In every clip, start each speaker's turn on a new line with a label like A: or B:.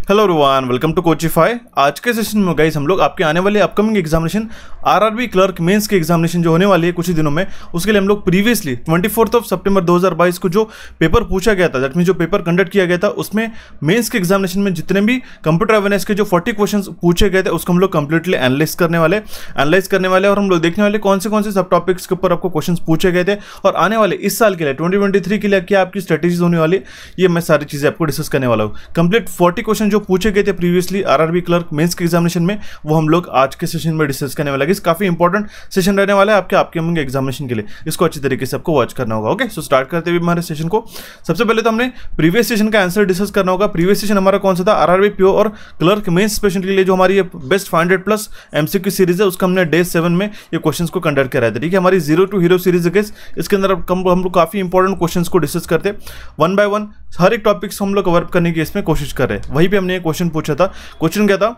A: Hello everyone, welcome to Coachify. आज के session में गाइस हम लोग आपके आने वाले upcoming examination RRB clerk mains के एग्जामिनेशन जो होने वाली है कुछ ही दिनों में, उसके लिए हम लोग प्रीवियसली 24 सितंबर 2022 को जो पेपर पूछा गया था, दैट मीन जो पेपर कंडक्ट किया गया था, उसमें मेंस के एग्जामिनेशन में जितने भी कंप्यूटर अवेयरनेस के जो 40 क्वेश्चन पूछे गए थे उसको हम लोग कंप्लीटली एनालाइज करने वाले और हम लोग देखने वाले कौन से सब टॉपिक्स के ऊपर आपको क्वेश्चन पूछे गए थे और आने वाले इस साल के लिए 2023 के लिए क्या आपकी स्ट्रेटेजीज होने वाली, ये मैं सारी चीजें आपको डिस्कस करने वाला हूँ। कंप्लीट 40 क्वेश्चन जो पूछे गए थे प्रीवियसली आरआरबी क्लर्क मेंस के एग्जामिनेशन में, वो हम लोग आज के सेशन में डिस्कस करने वाले हैं। काफी इंपॉर्टेंट सेशन रहने वाला है आपके अपकमिंग एग्जामिनेशन के लिए, इसको अच्छी तरीके से आपको वॉच करना होगा। ओके, सो स्टार्ट करते हुए हमारे सेशन को। सबसे पहले तो हमने प्रीवियस सेशन का आंसर डिस्कस करना होगा। प्रीवियस सेशन हमारा कौन सा था? आरआरबी पीओ और क्लर्क मेंस स्पेशल के लिए जो हमारी बेस्ट 500+ एमसीक्यू सीरीज है, उसका हमने डे 7 में ये क्वेश्चंस को कंडक्ट कराया था। ठीक है, हमारी जीरो टू हीरो सीरीज है, इसके अंदर हम लोग काफी इंपॉर्टेंट क्वेश्चंस को डिस्कस करते, वन बाय वन हर एक टॉपिक्स हम लोग कवर करने की इसमें कोशिश कर रहे हैं। वहीं पे हमने एक क्वेश्चन पूछा था। क्वेश्चन क्या था?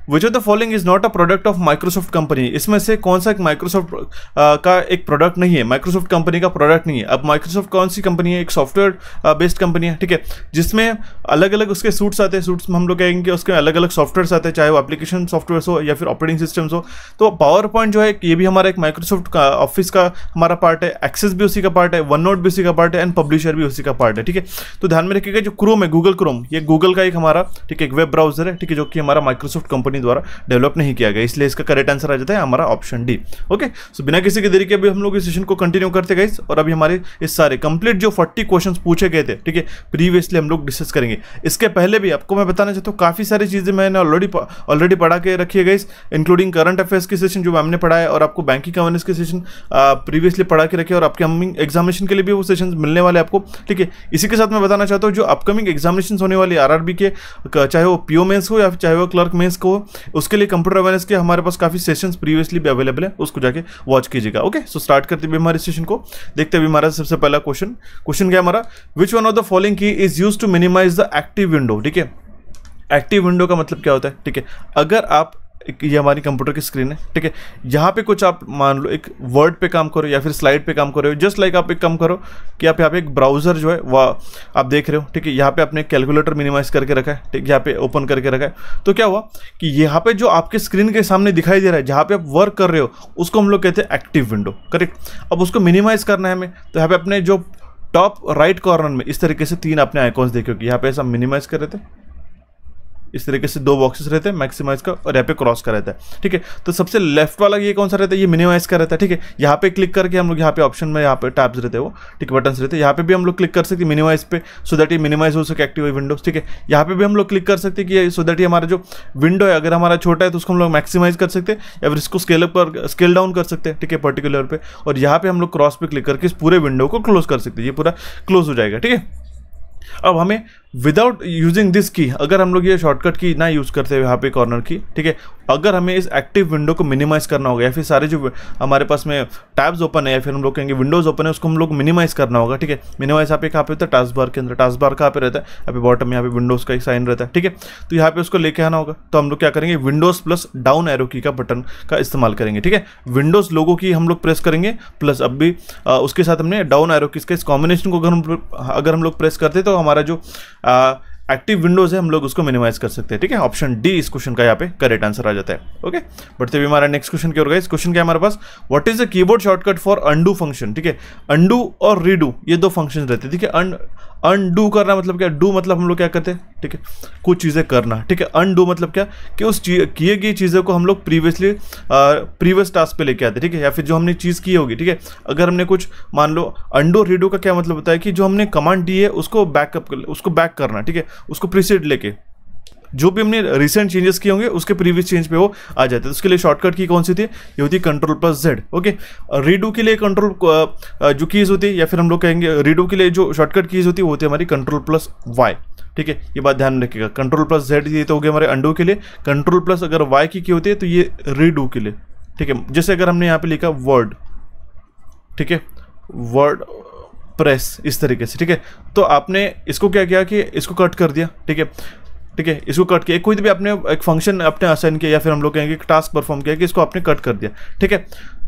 A: विच of the following is not a product of Microsoft company. इसमें से कौन सा एक माइक्रोसॉफ्ट का एक प्रोडक्ट नहीं है, माइक्रोसॉफ्ट कंपनी का प्रोडक्ट नहीं है। अब माइक्रोसॉफ्ट कौन सी कंपनी है? एक सॉफ्टवेयर बेस्ड कंपनी है, ठीक है, जिसमें अलग अलग उसके सूट्स आते हैं। सूट्स में हम लोग कहेंगे उसके अलग अलग सॉफ्टवेयर आते हैं, चाहे वो एप्लीकेशन सॉफ्टवेयर हो या फिर ऑपरेटिंग सिस्टम्स हो। तो पावर पॉइंट जो है ये भी हमारा एक माइक्रोसॉफ्ट का ऑफिस का हमारा पार्ट है, एक्सेस भी उसी का पार्ट है, वन नोट भी उसी का पार्ट है एंड पब्लिशर भी उसी का पार्ट है। ठीक है, तो ध्यान में रखिएगा जो क्रोम है, गूगल क्रोम, ये गूगल का एक हमारा ठीक है एक वेब ब्राउजर है, ठीक है, जो कि हमारा माइक्रोसॉफ्ट कंपनी द्वारा डेवलप नहीं किया गया, इसलिए इसका करेक्ट आंसर आ जाता है हमारा ऑप्शन डी। ओके, सो बिना किसी के देरी के अभी हम लोग इस सेशन को कंटिन्यू करते गाइस, और अभी हमारे इस सारे कंप्लीट जो 40 क्वेश्चंस पूछे गए थे, ठीक है, प्रीवियसली हम लोग डिस्कस करेंगे। इसके पहले भी आपको मैं बताना चाहता हूँ काफी सारी चीजें मैंने ऑलरेडी पढ़ा के रखी है गाइस, इंक्लूडिंग करंट अफेयर्स के सेशन जो हमने पढ़ा है, और आपको बैंकिंग अवेयरनेस के सेशन प्रीवियसली पढ़ा के रखे, और अपकमिंग एग्जामिनेशन के लिए भी वो सेशन मिलने वाले आपको। ठीक है, इसी के साथ मैं बताना चाहता हूँ जो अपकमिंग एग्जामिनेशन होने वाली आरआरबी के, चाहे वो पीओ मेंस हो या चाहे वो क्लर्क मेंस को हो, उसके लिए कंप्यूटर अवेयरनेस के हमारे पास काफी सेशंस प्रीवियसली भी अवेलेबल है, उसको जाके वॉच कीजिएगा। ओके, सो स्टार्ट करते हुए हमारे सेशन को देखते हुए हमारा सबसे पहला क्वेश्चन क्या है हमारा? Which one of the following की is used to minimize the active window. ठीक है, एक्टिव विंडो का मतलब क्या होता है? ठीक है, अगर आप ये हमारी कंप्यूटर की स्क्रीन है, ठीक है, यहाँ पे कुछ आप मान लो एक वर्ड पे काम करो या फिर स्लाइड पे काम करो, जस्ट लाइक आप एक काम करो कि आप यहाँ पे एक ब्राउजर जो है वह आप देख रहे हो, ठीक है, यहाँ पे आपने कैलकुलेटर मिनिमाइज करके रखा है, ठीक, यहाँ पे ओपन करके रखा है। तो क्या हुआ कि यहाँ पे जो आपके स्क्रीन के सामने दिखाई दे रहा है, जहाँ पे आप वर्क कर रहे हो, उसको हम लोग कहते हैं एक्टिव विंडो, करेक्ट। अब उसको मिनिमाइज करना है हमें, तो यहाँ पे अपने जो टॉप राइट कॉर्नर में इस तरीके से 3 अपने आइकॉन्स देखो कि यहाँ पे ऐसा मिनिमाइज कर रहे थे, इस तरीके से 2 बॉक्सेस रहते हैं मैक्सिमाइज का, और यहाँ पे क्रॉस का रहता है। ठीक है, तो सबसे लेफ्ट वाला ये कौन सा रहता है? ये मिनिमाइज का रहता है। ठीक है, यहाँ पे क्लिक करके हम लोग यहाँ पे ऑप्शन में यहाँ पे टैब्स रहते हैं, वो ठीक बटन्स रहते हैं, यहाँ पे भी हम लोग क्लिक कर सकते हैं मिनिमाइज पे, सो दैट ये मिनिमाइज हो सके एक्टिव विंडोज। ठीक है, यहाँ पे भी हम लोग क्लिक कर सकते हैं कि सो दैट ये हमारा जो विंडो है अगर हमारा छोटा है तो उसको हम लोग मैक्सिमाइज कर सकते हैं या फिर इसको स्केल डाउन कर सकते हैं, ठीक है, पर्टिकुलर पे, और यहाँ पे हम लोग क्रॉस पे क्लिक करके इस पूरे विंडो को क्लोज कर सकते हैं, ये पूरा क्लोज हो जाएगा। ठीक है, अब हमें विदाउट यूजिंग दिस की, अगर हम लोग ये शॉर्टकट की ना यूज करते हुए यहाँ पे कॉर्नर की, ठीक है, अगर हमें इस एक्टिव विंडो को मिनिमाइज करना होगा या फिर सारे जो हमारे पास में टैब्स ओपन है या फिर हम लोग कहेंगे विंडोज ओपन है, उसको हम लोग मिनिमाइज करना होगा। ठीक है, मिनिमाइज यहाँ पे कहाँ पे होता है? टास्क बार के अंदर। टास्क बार कहाँ पे रहता है? यहाँ पे बॉटम में, यहाँ पे विंडोज का एक साइन रहता है। ठीक है, तो यहाँ पे उसको लेके आना होगा, तो हम लोग क्या करेंगे? विंडोज प्लस डाउन एरो की का बटन का इस्तेमाल करेंगे। ठीक है, विंडोज लोगो की हम लोग प्रेस करेंगे, प्लस अब भी उसके साथ हमने डाउन एरो की, इसका इस कॉम्बिनेशन को अगर हम लोग प्रेस करते तो हमारा जो एक्टिव विंडोज है हम लोग उसको मिनिमाइज कर सकते हैं। ठीक है, ऑप्शन डी इस क्वेश्चन का यहाँ पे करेक्ट आंसर आ जाता है। ओके, बढ़ते हुए हमारा नेक्स्ट क्वेश्चन क्या होगा? इस क्वेश्चन क्या है हमारे पास? What is the keyboard shortcut for undo function? ठीक है, अनडू और रीडू ये 2 फंक्शन रहते हैं। ठीक है, अनडू करना मतलब क्या? डू मतलब हम लोग क्या करते हैं? ठीक है, कुछ चीज़ें करना। ठीक है, अनडू मतलब क्या? कि उस किए गई चीज़ों को हम लोग प्रीवियस टास्क पे लेके आते हैं। ठीक है, या फिर जो हमने चीज़ की होगी, ठीक है, अगर हमने कुछ मान लो अनडू रीडू का क्या मतलब होता है कि जो हमने कमांड दी है उसको बैक करना। ठीक है, उसको प्रीसेट लेके जो भी हमने रिसेंट चेंजेस किए होंगे उसके प्रीवियस चेंज पे वो आ जाते हैं। तो उसके लिए शॉर्टकट की कौन सी थी? ये होती है Ctrl+Z। ओके, रीडू के लिए कंट्रोल जो कीज होती है, या फिर हम लोग कहेंगे रीडू के लिए जो शॉर्टकट कीज होती है वो होती है हमारी Ctrl+Y। ठीक है, ये बात ध्यान रखिएगा। Ctrl+Z ये तो हो गया हमारे अंडू के लिए, Ctrl+ अगर Y की होती है तो ये रीडू के लिए। ठीक है, जैसे अगर हमने यहाँ पे लिखा वर्ड, ठीक है, वर्ड प्रेस इस तरीके से। ठीक है, तो आपने इसको क्या किया कि इसको कट कर दिया। ठीक है, ठीक है, इसको कट किया, कोई भी आपने एक फंक्शन अपने असाइन किया या फिर हम लोग कहेंगे टास्क परफॉर्म किया कि इसको आपने कट कर दिया। ठीक है,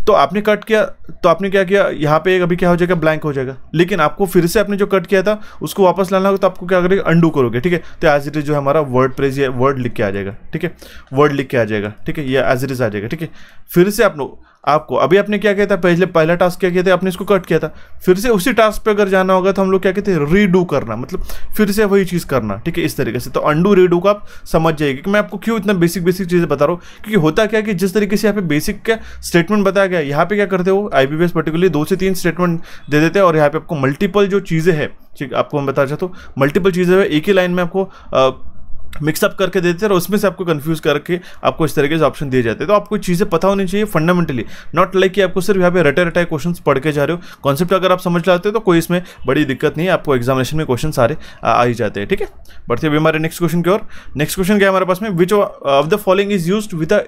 A: तो आपने कट किया, तो आपने क्या किया, यहाँ पे अभी क्या हो जाएगा, ब्लैंक हो जाएगा। लेकिन आपको फिर से आपने जो कट किया था उसको वापस लाना होगा, तो आपको क्या करोगे, अंडू करोगे, ठीक है। तो एज इट इज जो हमारा वर्ड प्रेज ये वर्ड लिख के आ जाएगा, ठीक है, वर्ड लिख के आ जाएगा, ठीक है, ये एज इट इज आ जाएगा, ठीक है। फिर से आपको अभी आपने क्या किया था, पहला टास्क क्या किया था, आपने इसको कट किया था, फिर से उसी टास्क पे अगर जाना होगा तो हम लोग क्या कहते हैं, रीडू करना, मतलब फिर से वही चीज़ करना, ठीक है, इस तरीके से। तो अंडू रीडू को आप समझ जाएगी कि मैं आपको क्यों इतना बेसिक चीज़ें बता रहा हूँ, क्योंकि होता क्या है कि जिस तरीके से यहाँ पे बेसिक का स्टेटमेंट बताया गया, यहाँ पे क्या करते हो IBPS पर्टिकुलरली 2 से 3 स्टेटमेंट दे देते हैं और यहाँ पे आपको मल्टीपल जो चीज़ें हैं, ठीक, आपको मैं बता चाहता हूँ, मल्टीपल चीज़ें हैं एक ही लाइन में आपको मिक्सअप करके देते हैं और उसमें से आपको कंफ्यूज करके आपको इस तरीके से ऑप्शन दिए जाते हैं। तो आपको चीज़ें पता होनी चाहिए फंडामेंटली, नॉट लाइक कि आपको सिर्फ यहाँ पे रटे क्वेश्चंस पढ़ के जा रहे हो। कॉन्सेप्ट अगर आप समझ लाते हो तो कोई इसमें बड़ी दिक्कत नहीं है, आपको एग्जामिनेशन में क्वेश्चन सारे आ ही जाते हैं, ठीक है। बढ़ते अभी हमारे नेक्स्ट क्वेश्चन की ओर। नेक्स्ट क्वेश्चन क्या है हमारे पास में, which of the following is used with the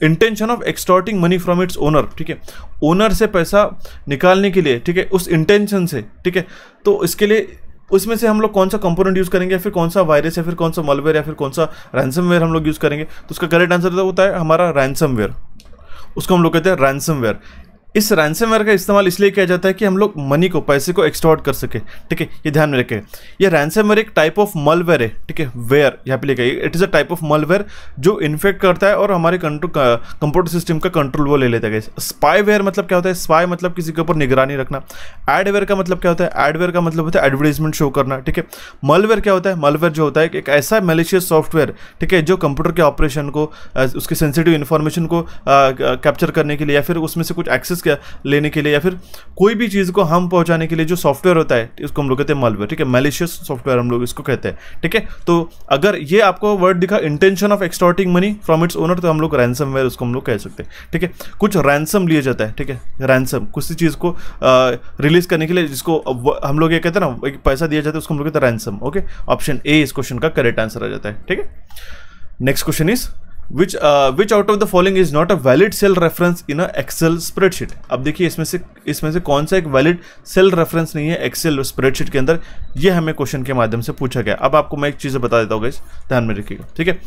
A: intention of extorting money from its owner, ठीक है, ओनर से पैसा निकालने के लिए, ठीक है, उस इंटेंशन से, ठीक है। तो इसके लिए उसमें से हम लोग कौन सा कंपोनेंट यूज़ करेंगे, या फिर कौन सा वायरस, या फिर कौन सा मॉलवेयर, या फिर कौन सा रैंसमवेयर हम लोग यूज़ करेंगे। तो उसका करेक्ट आंसर तो होता है हमारा रैंसमवेयर, उसको हम लोग कहते हैं रैंसमवेयर। इस रैंसमवेयर का इस्तेमाल इसलिए किया जाता है कि हम लोग मनी को, पैसे को एक्सटॉर्ट कर सके, ठीक है, ये ध्यान में रखें। ये रैंसमवेयर एक टाइप ऑफ मॉलवेयर है, ठीक है, वेयर यहाँ पे लिखा है, it is a type of malware जो इन्फेक्ट करता है और हमारे कंप्यूटर सिस्टम का कंट्रोल वो ले लेता है। स्पाईवेयर मतलब क्या होता है, स्पाई मतलब किसी के ऊपर निगरानी रखना। एडवेयर का मतलब क्या होता है, एडवेयर का मतलब होता है एडवर्टाइजमेंट शो करना, ठीक है। मॉलवेयर क्या होता है, मॉलवेयर जो होता है एक ऐसा मैलिशियस सॉफ्टवेयर, ठीक है, जो कंप्यूटर के ऑपरेशन को, उसके सेंसिटिव इन्फॉर्मेशन को कैप्चर करने के लिए, या फिर उसमें से कुछ एक्सेस लेने के लिए, या फिर कोई भी चीज़ को हम पहुंचाने के लिए जो सॉफ्टवेयर होता है, इसको हम लोग कहते हैं मॉलवेयर, ठीक है, मैलिशियस सॉफ्टवेयर हम लोग इसको कहते हैं, ठीक है। तो अगर ये आपको वर्ड दिखा intention of extorting money from its owner, तो हम लोग रैंसमवेयर उसको हम लोग कह सकते हैं, ठीक है। कुछ रैंसम लिया जाता है, ठीक है, रैंसम किसी चीज़ को रिलीज करने के लिए, जिसको हम लोग ये कहते हैं ना, एक पैसा दिया जाता है, उसको हम लोग कहते हैं रैंसम, ओके। ऑप्शन ए इस क्वेश्चन का करेक्ट आंसर आ जाता है, ठीक है। Next question is which out of the following is not a valid cell reference in a Excel spreadsheet। अब देखिए इसमें से कौन सा एक वैलिड सेल रेफरेंस नहीं है एक्सेल स्प्रेडशीट के अंदर, ये हमें क्वेश्चन के माध्यम से पूछा गया। अब आपको मैं एक चीज़ बता देता हूँ गाइस, ध्यान में रखिएगा, ठीक है।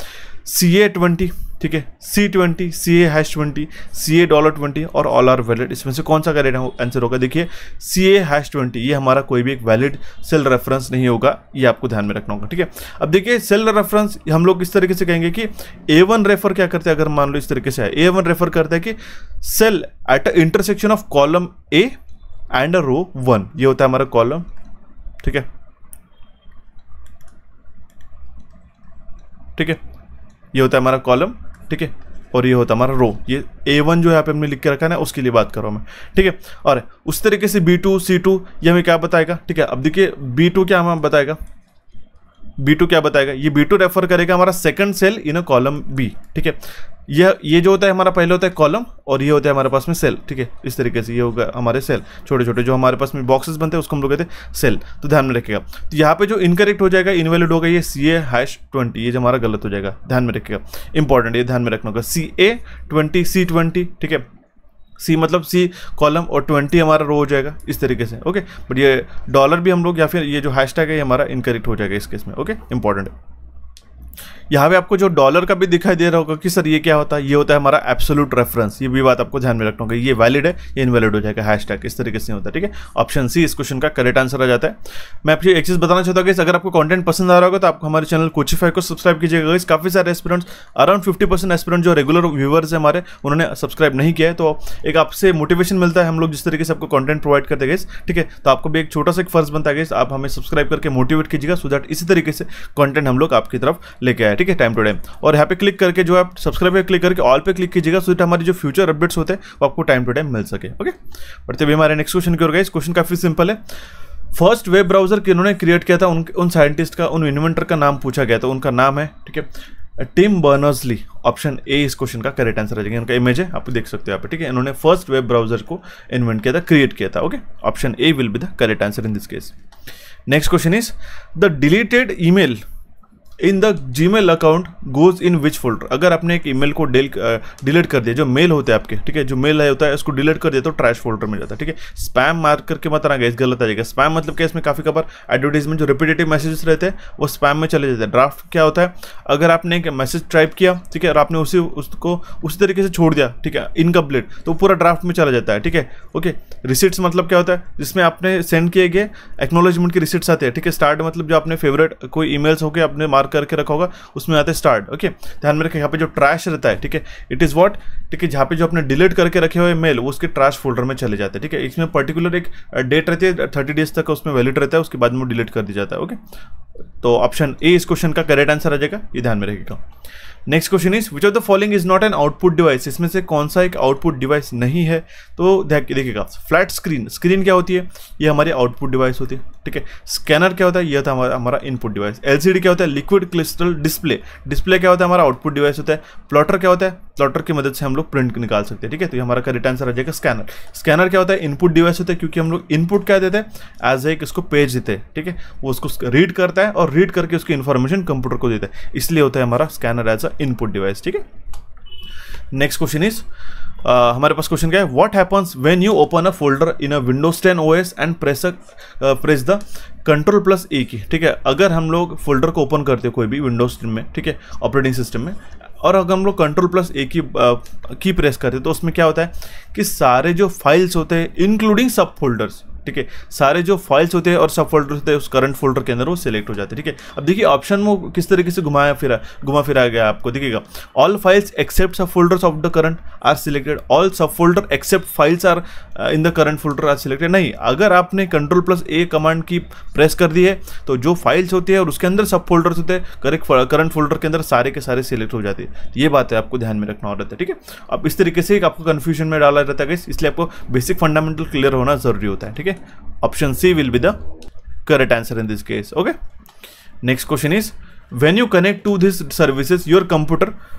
A: CA20, ठीक है, C20, CA#20, CA$20 और ऑल आर वैलिड, इसमें से कौन सा करेक्ट आंसर होगा। देखिए CA#20 ये हमारा कोई भी एक वैलिड सेल रेफरेंस नहीं होगा, ये आपको ध्यान में रखना होगा, ठीक है। अब देखिए सेल रेफरेंस हम लोग इस तरीके से कहेंगे कि A1 रेफर क्या करते हैं, अगर मान लो इस तरीके से है, A1 रेफर करता है कि cell at a intersection of column A and row 1, ये होता है हमारा कॉलम, ठीक है, ठीक है, ये होता है हमारा कॉलम, ठीक है, और ये होता है हमारा रो। ये A1 जो यहाँ पे हमने लिख के रखा है ना, उसके लिए बात कर रहा हूँ मैं, ठीक है। और उस तरीके से B2, C2 ये हमें क्या बताएगा, ठीक है। अब देखिए B2 क्या हमें बताएगा, B2 क्या बताएगा, ये B2 रेफर करेगा हमारा second cell in a column B, ठीक है। ये जो होता है हमारा पहले होता है कॉलम और ये होता है हमारे पास में सेल, ठीक है, इस तरीके से ये होगा हमारे सेल, छोटे छोटे जो हमारे पास में बॉक्सेस बनते हैं उसको हम लोग कहते हैं सेल। तो ध्यान में रखिएगा, तो यहाँ पे जो इनकरेक्ट हो जाएगा, इनवैलिड होगा, ये CA#20, ये जो हमारा गलत हो जाएगा, ध्यान में रखिएगा, इंपॉर्टेंट, ये ध्यान में रखना होगा। CA20, C20, ठीक है, C मतलब C कॉलम और 20 हमारा रो हो जाएगा इस तरीके से, ओके। बट ये डॉलर भी हम लोग, या फिर ये जो हैशटैग है ये हमारा इनकरेक्ट हो जाएगा इस केस में, ओके, इंपॉर्टेंट है। यहाँ पे आपको जो डॉलर का भी दिखाई दे रहा होगा कि सर ये क्या होता है, ये होता है हमारा एब्सोल्यूट रेफरेंस, ये भी बात आपको ध्यान में रखना होगा, ये वैलिड है, ये इनवैलिड हो जाएगा, हैशटैग इस तरीके से होता है, ठीक है। ऑप्शन सी इस क्वेश्चन का करेक्ट आंसर आ जाता है। मैं आपको एक चीज़ बताना चाहता हूँ कि अगर आपको कंटेंट पसंद आ रहा होगा तो आप हमारे चैनल कोचिफाई को सब्सक्राइब कीजिएगा। काफ़ी सारे एस्पिरेंट्स, अराउंड 50% एस्पिरेंट जो रेगुलर व्यूवर्स हैं हमारे, उन्होंने सब्सक्राइब नहीं किया है, तो एक आपसे मोटिवेशन मिलता है, हम लोग जिस तरीके से आपको कंटेंट प्रोवाइड करते हैं, ठीक है। तो आपको भी एक छोटा सा एक फर्ज बनता है, आप हमें सब्सक्राइब करके मोटिवेट कीजिएगा, सो दैट इसी तरीके से कंटेंट हम लोग आपकी तरफ लेके आए, ठीक है, टाइम टू टाइम। और यहाँ पे क्लिक करके जो आप सब्सक्राइब पे क्लिक करके ऑल पे क्लिक कीजिएगा, सो दैट हमारी जो फ्यूचर अपडेट्स होते हैं वो आपको टाइम टू टाइम मिल सके, ओके। बढ़ते हुए हमारे नेक्स्ट क्वेश्चन की ओर गाइस, क्वेश्चन काफी सिंपल है। फर्स्ट वेब ब्राउजर किन्होंने क्रिएट किया था, उन साइंटिस्ट का, उन इन्वेंटर का नाम पूछा गया था, उनका नाम है, ठीक है, टिम बर्नर्स-ली। ऑप्शन ए इस क्वेश्चन का करेक्ट आंसर आ जाएगा, उनका इमेज है, आप देख सकते हो यहाँ पे, ठीक है। इन्होंने फर्स्ट वेब ब्राउजर को इन्वेंट किया था, क्रिएट किया था, okay. Option A will be the correct answer in this case. Next question is the deleted email in the Gmail account goes in which folder. अगर आपने एक ईमेल को delete कर दिया, जो मेल होते हैं आपके, ठीक है, जो मेल होता है उसको डिलीट कर दिया तो ट्रैश फोल्डर में जाता है, ठीक है। स्पैम मार्क करके मत आना गाइस, गलत आ जाएगा। स्पैम मतलब क्या, इसमें काफी कबार एडवर्टाइजमेंट जो रिपीटेटिव मैसेजेस रहते हैं वो स्पैम में चले जाते हैं। ड्राफ्ट क्या होता है, अगर आपने एक मैसेज टाइप किया, ठीक है, और आपने उसको उसी तरीके से छोड़ दिया, ठीक है, इनकम्प्लीट, तो पूरा ड्राफ्ट में चला जाता है, ठीक है। ओके, रिसिट्स मतलब क्या होता है, जिसमें आपने सेंड किए गए एक्नॉलेजमेंट की रिसिट्स आते हैं, ठीक है। स्टार्ट मतलब जो आपने फेवरेट कोई ईमेल्स हो के आपने मार्क करके रखा होगा उसमें आते हैं स्टार्ट। ओके, ध्यान में रखें, यहाँ पे जो ट्रैश रहता है, ठीक है, इट इज व्हाट, ठीक है, जहाँ पे जो आपने डिलीट करके रखे हुए मेल वो उसके ट्रैश फोल्डर में चले जाते हैं, ठीक है। इसमें पर्टिकुलर एक डेट रहती है, 30 डेज तक उसमें वैलिड रहता है, उसके बाद में वो डिलीट कर दिया जाता है। ओके, तो ऑप्शन ए इस क्वेश्चन का करेक्ट आंसर आ जाएगा, ये ध्यान में रखिएगा। Next question is which of the following is not an output device. इसमें से कौन सा एक आउटपुट डिवाइस नहीं है, तो देखिएगा, फ्लैट स्क्रीन, स्क्रीन क्या होती है, ये हमारी आउटपुट डिवाइस होती है, ठीक है। स्कैनर क्या होता है, ये था हमारा इनपुट डिवाइस। एलसीडी क्या होता है, लिक्विड क्रिस्टल डिस्प्ले, डिस्प्ले क्या होता है, हमारा आउटपुट डिवाइस होता है। प्लॉटर क्या होता है, प्लॉटर की मदद से हम लोग प्रिंट निकाल सकते हैं, ठीक है, तो ये हमारा करेक्ट आंसर आ जाएगा स्कैनर। स्कैनर क्या होता है, इनपुट डिवाइस होता है, क्योंकि हम लोग इनपुट क्या देते हैं, एज एक इसको पेज देते हैं, ठीक है, वो उसको रीड करता है और रीड करके उसकी इन्फॉर्मेशन कंप्यूटर को देता है, इसलिए होता है हमारा scanner as a input device, ठीक है। नेक्स्ट क्वेश्चन इज हमारे पास क्वेश्चन क्या है, what happens when you open a folder in a Windows 10 OS and press the Ctrl+A की, ठीक है। अगर हम लोग फोल्डर को ओपन करते हैं कोई भी विंडोज में, ठीक है, ऑपरेटिंग सिस्टम में, और अगर हम लोग Ctrl+A की प्रेस करते हैं तो उसमें क्या होता है कि सारे जो फाइल्स होते हैं इंक्लूडिंग सब फोल्डर्स, ठीक है, सारे जो फाइल्स होते हैं और सब फोल्डर होते हैं उस करंट फोल्डर के अंदर वो सिलेक्ट हो जाते हैं, ठीक है। अब देखिए ऑप्शन में किस तरीके से घुमा फिरा गया आपको, देखिएगा, all files except sub folders of the current are selected, all sub folder except files are in the current folder are selected. नहीं, अगर आपने Ctrl+A कमांड की प्रेस कर दी है तो जो फाइल्स होती है और उसके अंदर सब फोल्डर्स होते हैं करंट फोल्डर के अंदर सारे के सारे सिलेक्ट हो जाते हैं। ये बात है, आपको ध्यान में रखना होता है, ठीक है। अब इस तरीके से आपको कंफ्यूजन में डाला रहता है, इसलिए आपको बेसिक फंडामेंटल क्लियर होना जरूरी होता है, ठीक है। Option C will be the correct answer in this case. Okay. Next question is, when you connect to these services, your computer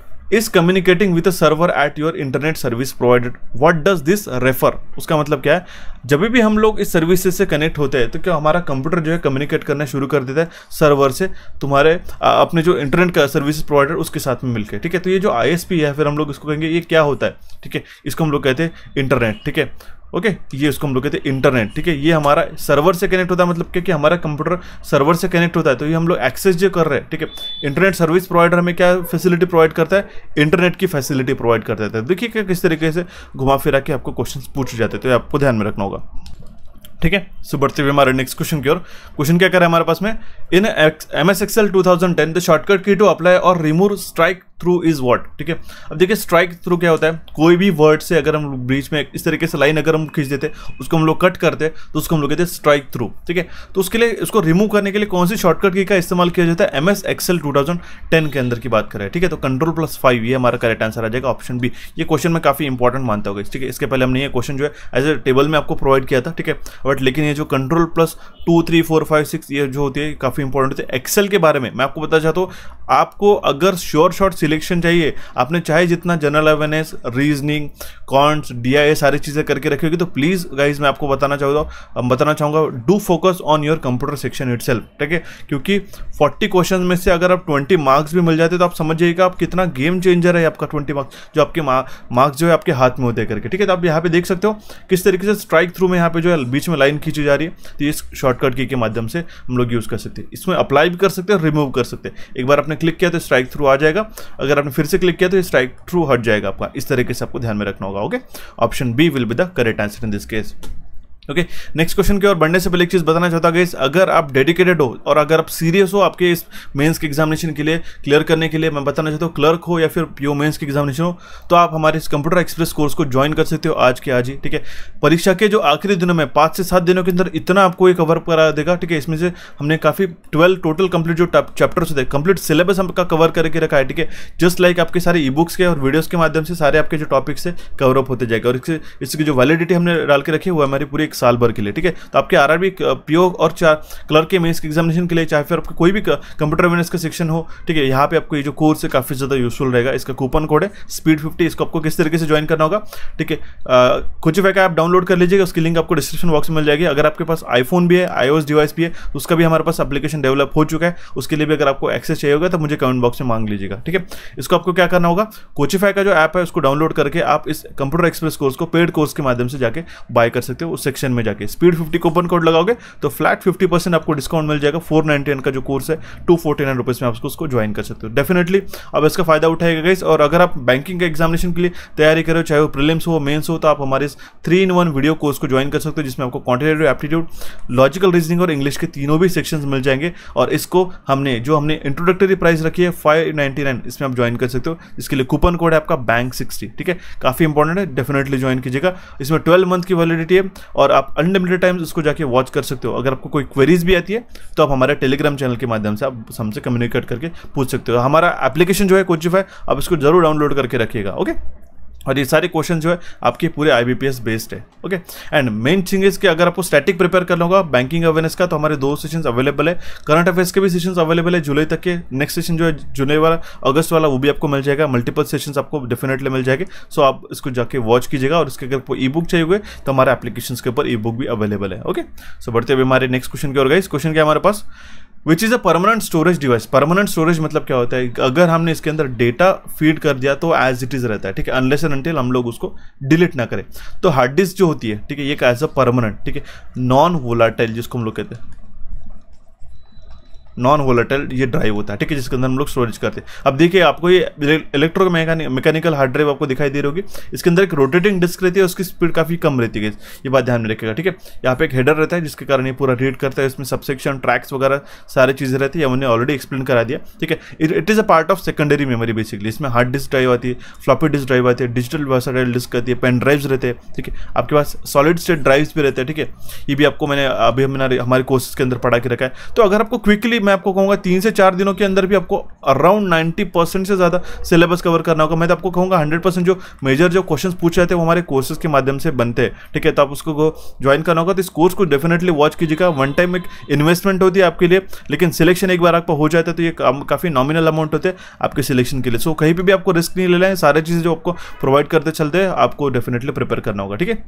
A: is communicating with a server at your internet service provider. What does this refer? उसका मतलब क्या है, जब भी हम लोग इस services से कनेक्ट होते हैं तो क्या हमारा कंप्यूटर जो है कम्युनिकेट करना शुरू कर देता है सर्वर से तुम्हारे अपने जो इंटरनेट का सर्विस प्रोवाइडर उसके साथ में मिलकर, ठीक है। तो ये जो ISP है, फिर हम लोग इसको कहेंगे ये क्या होता है, ठीक है, इसको हम लोग कहते हैं इंटरनेट, ठीक है। ओके, ये उसको हम लोग कहते हैं इंटरनेट, ठीक है। ये हमारा सर्वर से कनेक्ट होता है, मतलब क्या कि हमारा कंप्यूटर सर्वर से कनेक्ट होता है, तो ये हम लोग एक्सेस जो कर रहे हैं, ठीक है। इंटरनेट सर्विस प्रोवाइडर हमें क्या फैसिलिटी प्रोवाइड करता है, इंटरनेट की फैसिलिटी प्रोवाइड करता है। देखिए कि किस तरीके से घुमा फिरा के आपको क्वेश्चन पूछे जाते हैं, तो आपको ध्यान में रखना होगा, ठीक है। सो बढ़ते हुए हमारे नेक्स्ट क्वेश्चन की ओर। क्वेश्चन क्या कर रहा है हमारे पास में, इन MS Excel 2010 द शॉर्टकट की टू अप्लाई और remove strike through is what, ठीक है। अब देखिए स्ट्राइक थ्रू क्या होता है, कोई भी वर्ड से अगर हम बीच में इस तरीके से लाइन अगर हम खींच देते उसको हम लोग कट करते तो उसको हम लोग कहते हैं स्ट्राइक थ्रू, ठीक है। तो उसके लिए उसको रिमूव करने के लिए कौन सी शॉर्टकट की का इस्तेमाल किया जाता है, MS Excel 2010 के अंदर की बात करें, ठीक है। तो Ctrl+5 ये हमारा करेक्ट आंसर आ जाएगा, ऑप्शन बी। ये क्वेश्चन में काफी इंपॉर्टेंट मानता होगा, ठीक है। इसके पहले हमने ये क्वेश्चन जो है एज ए टेबल में आपको प्रोवाइड किया था, ठीक है, बट लेकिन ये जो Ctrl+2 3 4 5 6 ये जो होती है काफी इंपॉर्टेंट होती है। एक्सेल के बारे में मैं आपको बताना चाहता हूँ, आपको अगर श्योर शॉर्ट सिलेक्शन चाहिए, आपने चाहे जितना general awareness, reasoning, counts, DIA सारी चीजें करके रखी होगी, तो प्लीज गाइज मैं आपको बताना चाहूंगा do focus on your computer section itself, ठीक है। क्योंकि 40 क्वेश्चन में से अगर आप 20 मार्क्स भी मिल जाते तो आप समझ जाइएगा आप कितना गेम चेंजर है आपका 20 मार्क्स, जो आपके मार्क्स जो है आपके हाथ में होते हैं करके, ठीक है। तो आप यहाँ पे देख सकते हो किस तरीके से स्ट्राइक थ्रू में यहाँ पे जो है बीच में लाइन खींची जा रही है, तो इस शॉर्टकट की के माध्यम से हम लोग यूज कर सकते हैं। इसमें अप्लाई भी कर सकते हैं, रिमूव कर सकते हैं। एक बार आपने क्लिक किया तो स्ट्राइक थ्रू आ जाएगा, अगर आपने फिर से क्लिक किया तो स्ट्राइक थ्रू हट जाएगा आपका। इस तरीके से आपको ध्यान में रखना होगा, okay. Option B will be the correct answer in this case. Okay, next question की ओर बढ़ने से पहले एक चीज बताना चाहता हूँ, अगर आप डेडिकेटेड हो और अगर आप सीरियस हो आपके इस मेंस के एग्जामिनेशन के लिए क्लियर करने के लिए, मैं बताना चाहता हूँ क्लर्क हो या फिर PO मेंस के एग्जामिनेशन हो, तो आप हमारे इस कंप्यूटर एक्सप्रेस कोर्स को ज्वाइन कर सकते हो आज के आज ही, ठीक है। परीक्षा के जो आखिरी दिनों में 5 से 7 दिनों के अंदर इतना आपको ये कवर करा देगा, ठीक है। इसमें से हमने काफी 12 टोटल कंप्लीट जो चैप्टर्स होते हैं, कंप्लीट सिलेबस हमका कवर करके रखा है, ठीक है। जस्ट लाइक आपके सारे ई-बुक्स के और वीडियोस के माध्यम से सारे आपके जो टॉपिक्स है कवर अप होते जाएगा, और इसकी जो वैलिडिटी हमने डाल के रखी है वो हमारी पूरी एक साल भर के लिए, ठीक है। तो आपके आरआरबी पीओ और क्लर्क के मेंस के एग्जामिनेशन के लिए, चाहे फिर आपका कोई भी कंप्यूटर अवेयरनेस का सेक्शन हो, ठीक है, यहाँ पे आपको ये जो कोर्स है काफी ज्यादा यूजफुल रहेगा। इसका कूपन कोड है speed50, इसको आपको किस तरीके से ज्वाइन करना होगा, ठीक है। कोचिफाई का ऐप डाउनलोड कर लीजिएगा, उसकी लिंक आपको डिस्क्रिप्शन बॉक्स में मिल जाएगी। अगर आपके पास आईफोन भी है, iOS डिवाइस भी है, तो उसका भी हमारे पास एप्लीकेशन डेवलप हो चुका है। उसके लिए भी अगर आपको एक्सेस चाहिए होगा तो मुझे कमेंट बॉक्स में मांग लीजिएगा, ठीक है। इसको आपको क्या करना होगा, कोचिफाई का जो ऐप है उसको डाउनलोड करके आप इस कंप्यूटर एक्सप्रेस कोर्स को पेड कोर्स के माध्यम से जाके बाय कर सकते हो। उस सेक्शन में जाके speed50 कूपन कोड लगाओगे तो फ्लैट 50% आपको डिस्काउंट मिल जाएगा। 499 का जो कोर्स है 249 रुपीज में आप उसको ज्वाइन कर सकते हो। डेफिनेटली अब इसका फायदा उठाएगा गाइस। और अगर आप बैंकिंग के एग्जामिनेशन के लिए तैयारी करो, चाहे वो प्रीलिम्स हो, मेंस हो, तो आप हमारे इस 3-in-1 वीडियो कोर्स को ज्वाइन कर सकते हो, जिसमें आपको क्वांटिटेटिव एप्टीट्यूड, लॉजिकल रीजनिंग और इंग्लिश के तीनों भी सेक्शंस मिल जाएंगे। और इसको हमने इंट्रोडक्टरी प्राइस रखी है 599, इसमें आप ज्वाइन कर सकते हो। इसके लिए कूपन कोड है आपका बैंक60, ठीक है। काफी इंपॉर्टेंट है, डेफिनेटली ज्वाइन कीजिएगा। इसमें 12 मंथ की वैलिडिटी है और आप अनलिमिटेड टाइम्स इसको जाके वॉच कर सकते हो। अगर आपको कोई क्वेरीज भी आती है तो आप हमारे टेलीग्राम चैनल के माध्यम से आप हमसे कम्युनिकेट करके पूछ सकते हो। हमारा एप्लीकेशन जो है कोचिफाई, आप इसको जरूर डाउनलोड करके रखिएगा, ओके। और ये सारे क्वेश्चन जो है आपके पूरे IBPS बेस्ड है, okay. And main thing is कि अगर आपको स्टैटिक प्रिपेयर करना होगा बैंकिंग अवेयरनेस का, तो हमारे 2 सेशंस अवेलेबल है। करंट अफेयर्स के भी सेशंस अवेलेबल है जुलाई तक के। नेक्स्ट सेशन जो है जुलाई वाला, अगस्त वाला, वो भी आपको मिल जाएगा। मल्टीपल सेशंस आपको डेफिनेटली मिल जाएंगे। सो आप इसको जाके वॉच कीजिएगा। और इसके अगर आपको ई बुक चाहिए हुए तो हमारे एप्लीकेशन के ऊपर ई बुक भी अवेलेबल है, ओके। सो बढ़ते हुए हमारे नेक्स्ट क्वेश्चन की ओर गाइस। क्वेश्चन क्या है हमारे पास, which is a permanent storage device. Permanent storage मतलब क्या होता है, अगर हमने इसके अंदर डेटा फीड कर दिया तो एज इट इज रहता है, ठीक है, अनलेस एंड अनटिल हम लोग उसको डिलीट ना करें। तो हार्ड डिस्क जो होती है, ठीक है, ये एज अ परमानेंट, ठीक है, नॉन वोलाटाइल जिसको हम लोग कहते हैं, नॉन वोलेटाइल ये ड्राइव होता है, ठीक है, जिसके अंदर हम लोग स्टोरेज करते हैं। अब देखिए आपको ये मैकेनिकल हार्ड ड्राइव आपको दिखाई दे रही होगी। इसके अंदर एक रोटेटिंग डिस्क रहती है, उसकी स्पीड काफी कम रहती है, ये बात ध्यान में रखिएगा, ठीक है। यहाँ पे एक हेडर रहता है जिसके कारण ये पूरा रीड करता है। इसमें सबसेक्शन, ट्रैक्स वगैरह सारी चीजें रहती है, मैंने ऑलरेडी एक्सप्लेन करा दिया, ठीक है। It is a part of secondary memory basically. इसमें हार्ड डिस्क ड्राइव आती है, फ्लॉपी डिस्क ड्राइव आती है, डिजिटल वर्सेटाइल डिस्क आती है, पेन ड्राइव्स रहते हैं, ठीक है। आपके पास सॉलिड स्टेट ड्राइव्स भी रहते हैं, ठीक है। ये भी आपको मैंने अभी हमारे कोर्सेज के अंदर पढ़ा के रखा है। तो अगर आपको क्विकली, मैं आपको कहूँगा 3 से 4 दिनों के अंदर भी आपको अराउंड 90% से ज्यादा सिलेबस कवर करना होगा। मैं तो आपको कहूंगा 100% जो मेजर जो क्वेश्चंस पूछे जाते हैं वो हमारे कोर्सेज के माध्यम से बनते हैं, ठीक है। तो आप उसको ज्वाइन करना होगा। तो इस कोर्स को डेफिनेटली वॉच कीजिएगा। वन टाइम एक इन्वेस्टमेंट होती है आपके लिए, लेकिन सिलेक्शन एक बार आपका हो जाता है तो ये काफी नॉमिनल अमाउंट होते हैं आपके सिलेक्शन के लिए। सो कहीं पर भी आपको रिस्क नहीं लेना है। सारी चीजें जो आपको प्रोवाइड करते चलते हैं आपको डेफिनेटली प्रिपेयर करना होगा, ठीक है।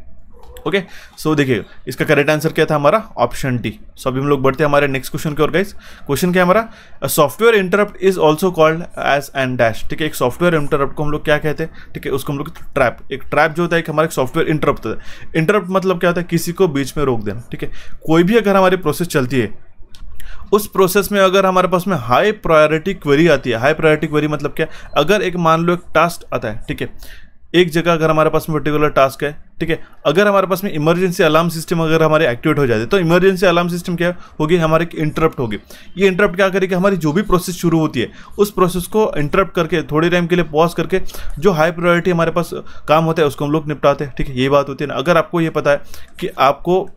A: ओके, सो देखिए इसका करेक्ट आंसर क्या था हमारा, ऑप्शन डी। सो अभी हम लोग बढ़ते हैं हमारे नेक्स्ट क्वेश्चन की ओर गाइस। क्वेश्चन क्या है हमारा, software interrupt is also called as and dash, ठीक है। एक सॉफ्टवेयर इंटरप्ट को हम लोग क्या कहते हैं, ठीक है, उसको हम लोग ट्रैप, एक ट्रैप जो होता है, एक हमारा सॉफ्टवेयर इंटरप्ट होता है। इंटरप्ट मतलब क्या होता है, किसी को बीच में रोक देना, ठीक है। कोई भी अगर हमारी प्रोसेस चलती है, उस प्रोसेस में अगर हमारे पास में हाई प्रायोरिटी क्वेरी आती है, हाई प्रायोरिटी क्वेरी मतलब क्या, अगर एक मान लो एक टास्क आता है, ठीक है, एक जगह अगर हमारे पास में पर्टिकुलर टास्क है, ठीक है, अगर हमारे पास में इमरजेंसी अलार्म सिस्टम अगर हमारे एक्टिवेट हो जाते तो इमरजेंसी अलार्म सिस्टम क्या होगी, हमारे इंटरप्ट होगी। ये इंटरप्ट क्या करेगी, हमारी जो भी प्रोसेस शुरू होती है उस प्रोसेस को इंटरप्ट करके थोड़ी टाइम के लिए पॉज करके जो हाई प्रायोरिटी हमारे पास काम होता है उसको हम लोग निपटाते हैं, ठीक है। ये बात होती है ना। अगर आपको ये पता है कि आपको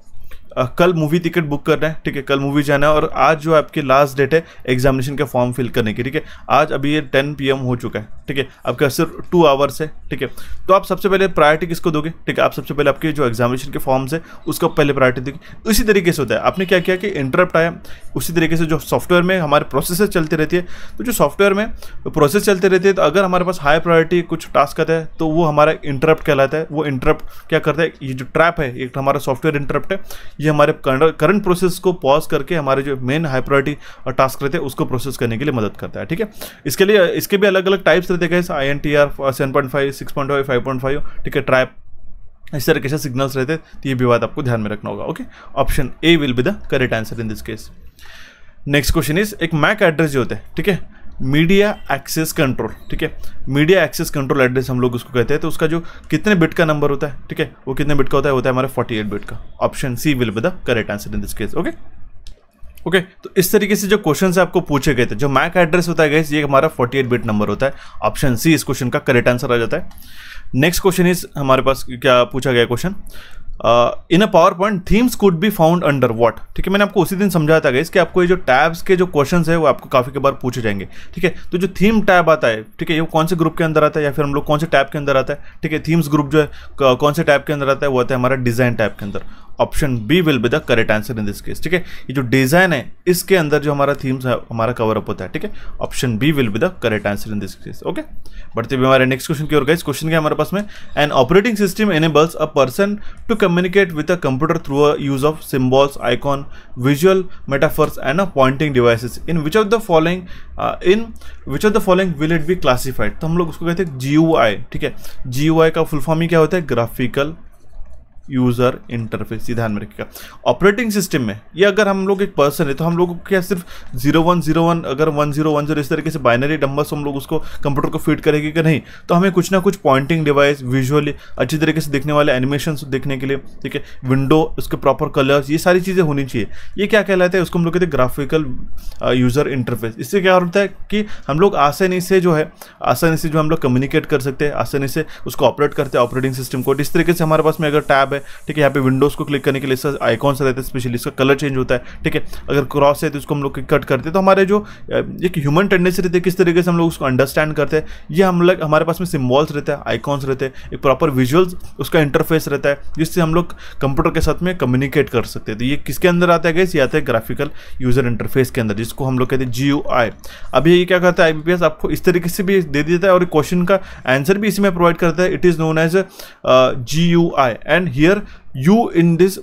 A: कल मूवी टिकट बुक करना है, ठीक है, कल मूवी जाना है और आज जो आपकी लास्ट डेट है एग्जामिनेशन का फॉर्म फिल करने की, ठीक है, आज अभी ये 10 PM हो चुका है, ठीक है, आपका सिर्फ 2 आवर्स है, ठीक है। तो आप सबसे पहले प्रायोरिटी किसको दोगे, ठीक है, आप सबसे पहले आपके जो एग्जामिनेशन के फॉर्म्स है उसको पहले प्रायोरिटी दोगे। इसी तरीके से होता है। आपने क्या किया कि इंटरप्ट आया, उसी तरीके से जो सॉफ्टवेयर में हमारे प्रोसेस चलती रहती है, तो जो सॉफ्टवेयर में प्रोसेस चलते रहती है, तो अगर हमारे पास हाई प्रायोरिटी कुछ टास्क आता है तो वो हमारा इंटरप्ट कहलाता है। वो इंटरप्ट क्या करता है, ये जो ट्रैप है एक हमारा सॉफ्टवेयर इंटरप्ट है, ये हमारे करंट प्रोसेस को पॉज करके हमारे जो मेन हाई प्रायोरिटी टास्क रहते हैं उसको प्रोसेस करने के लिए मदद करता है, ठीक है। इसके लिए इसके भी अलग अलग टाइप्स रहते हैं, INTR 7.5, 6.5, 5.5, ठीक है, ट्रैप, इस तरीके से सिग्नल्स रहते हैं। तो ये भी बात आपको ध्यान में रखना होगा, okay. Option A will be the correct answer in this case. Next question is, एक मैक एड्रेस जो होता है, ठीक है, मीडिया एक्सेस कंट्रोल, ठीक है, मीडिया एक्सेस कंट्रोल एड्रेस हम लोग उसको कहते हैं। तो उसका जो कितने बिट का नंबर होता है, ठीक है, वो कितने बिट का होता है हमारा 48 बिट का। Option C will be the correct answer in this case, okay. Okay, तो इस तरीके से जो क्वेश्चन आपको पूछे गए थे, जो मैक एड्रेस होता है गाइस, ये हमारा 48 बिट नंबर होता है। ऑप्शन सी इस क्वेश्चन का करेक्ट आंसर आ जाता है। नेक्स्ट क्वेश्चन इज हमारे पास क्या पूछा गया question, in a power point themes could be found under what, ठीक है। मैंने आपको उसी दिन समझाया था गाइस कि आपको ये जो टैब्स के जो क्वेश्चंस है वो आपको काफी बार पूछे जाएंगे, ठीक है। तो जो थीम टैब आता है, ठीक है, ये कौन से ग्रुप के अंदर आता है या फिर हम लोग कौन से टैब के अंदर आता है, ठीक है। थीम्स ग्रुप जो है कौन से टैब के अंदर आता है, वो आता है हमारा डिजाइन टैब के अंदर। Option B will be the correct answer in this case. ठीक है, ये जो डिजाइन है इसके अंदर जो हमारा थीम्स है हमारा कवर अप होता है। ठीक है, option B will be the correct answer in this case. Okay, बढ़ते हुए हमारे नेक्स्ट क्वेश्चन की ओर गाइस। क्वेश्चन क्या हमारे पास में, an operating system enables a person to communicate with a computer through a use of symbols, icon, visual metaphors and a pointing devices in which of the following will it be classified. तो हम लोग उसको कहते हैं GUI। ठीक है, GUI का full form ही क्या होता है, ग्राफिकल यूजर इंटरफेस। ये ध्यान में रखिएगा। ऑपरेटिंग सिस्टम में ये अगर हम लोग एक पर्सन है तो हम लोग को क्या सिर्फ 0101 अगर 1010 इस तरीके से बाइनरी नंबर्स हम लोग उसको कंप्यूटर को फीड करेंगे कि नहीं, तो हमें कुछ ना कुछ पॉइंटिंग डिवाइस, विजुअली अच्छी तरीके से दिखने वाले एनिमेशन देखने के लिए, ठीक है, विंडो, उसके प्रॉपर कलर्स, ये सारी चीज़ें होनी चाहिए। ये क्या कहलाता है, उसको हम लोग कहते हैं ग्राफिकल यूजर इंटरफेस। इससे क्या होता है कि हम लोग आसानी से जो हम लोग कम्युनिकेट कर सकते हैं, आसानी से उसको ऑपरेट करते हैं ऑपरेटिंग सिस्टम को। इस तरीके से हमारे पास में अगर टैब है, ठीक है, यहाँ पे विंडोज को क्लिक करने के लिए इसका आइकॉन्स रहते हैं, स्पेशली इसका कलर चेंज होता है। ठीक है, अगर क्रॉस है तो इसको हम लोग कट करते हैं। तो हमारे जो एक ह्यूमन टेंडेंसी रहती है, किस तरीके से हम लोग उसको अंडरस्टैंड करते हैं, ये हम लोग हमारे पास में सिम्बॉल्स रहते हैं, आइकॉन्स रहते हैं, एक प्रॉपर विजुअल्स उसका इंटरफेस रहता है जिससे हम लोग कंप्यूटर के साथ में कम्युनिकेट कर सकते हैं। तो ये किसके अंदर आता है गाइस, ये आता है ग्राफिकल यूजर इंटरफेस के अंदर, जिसको हम लोग कहते हैं GUI। अब ये क्या करता है IBPS, आपको इस तरीके से भी दे देता है और क्वेश्चन का आंसर भी इसी में प्रोवाइड करता है। It is known as GUI and here U in this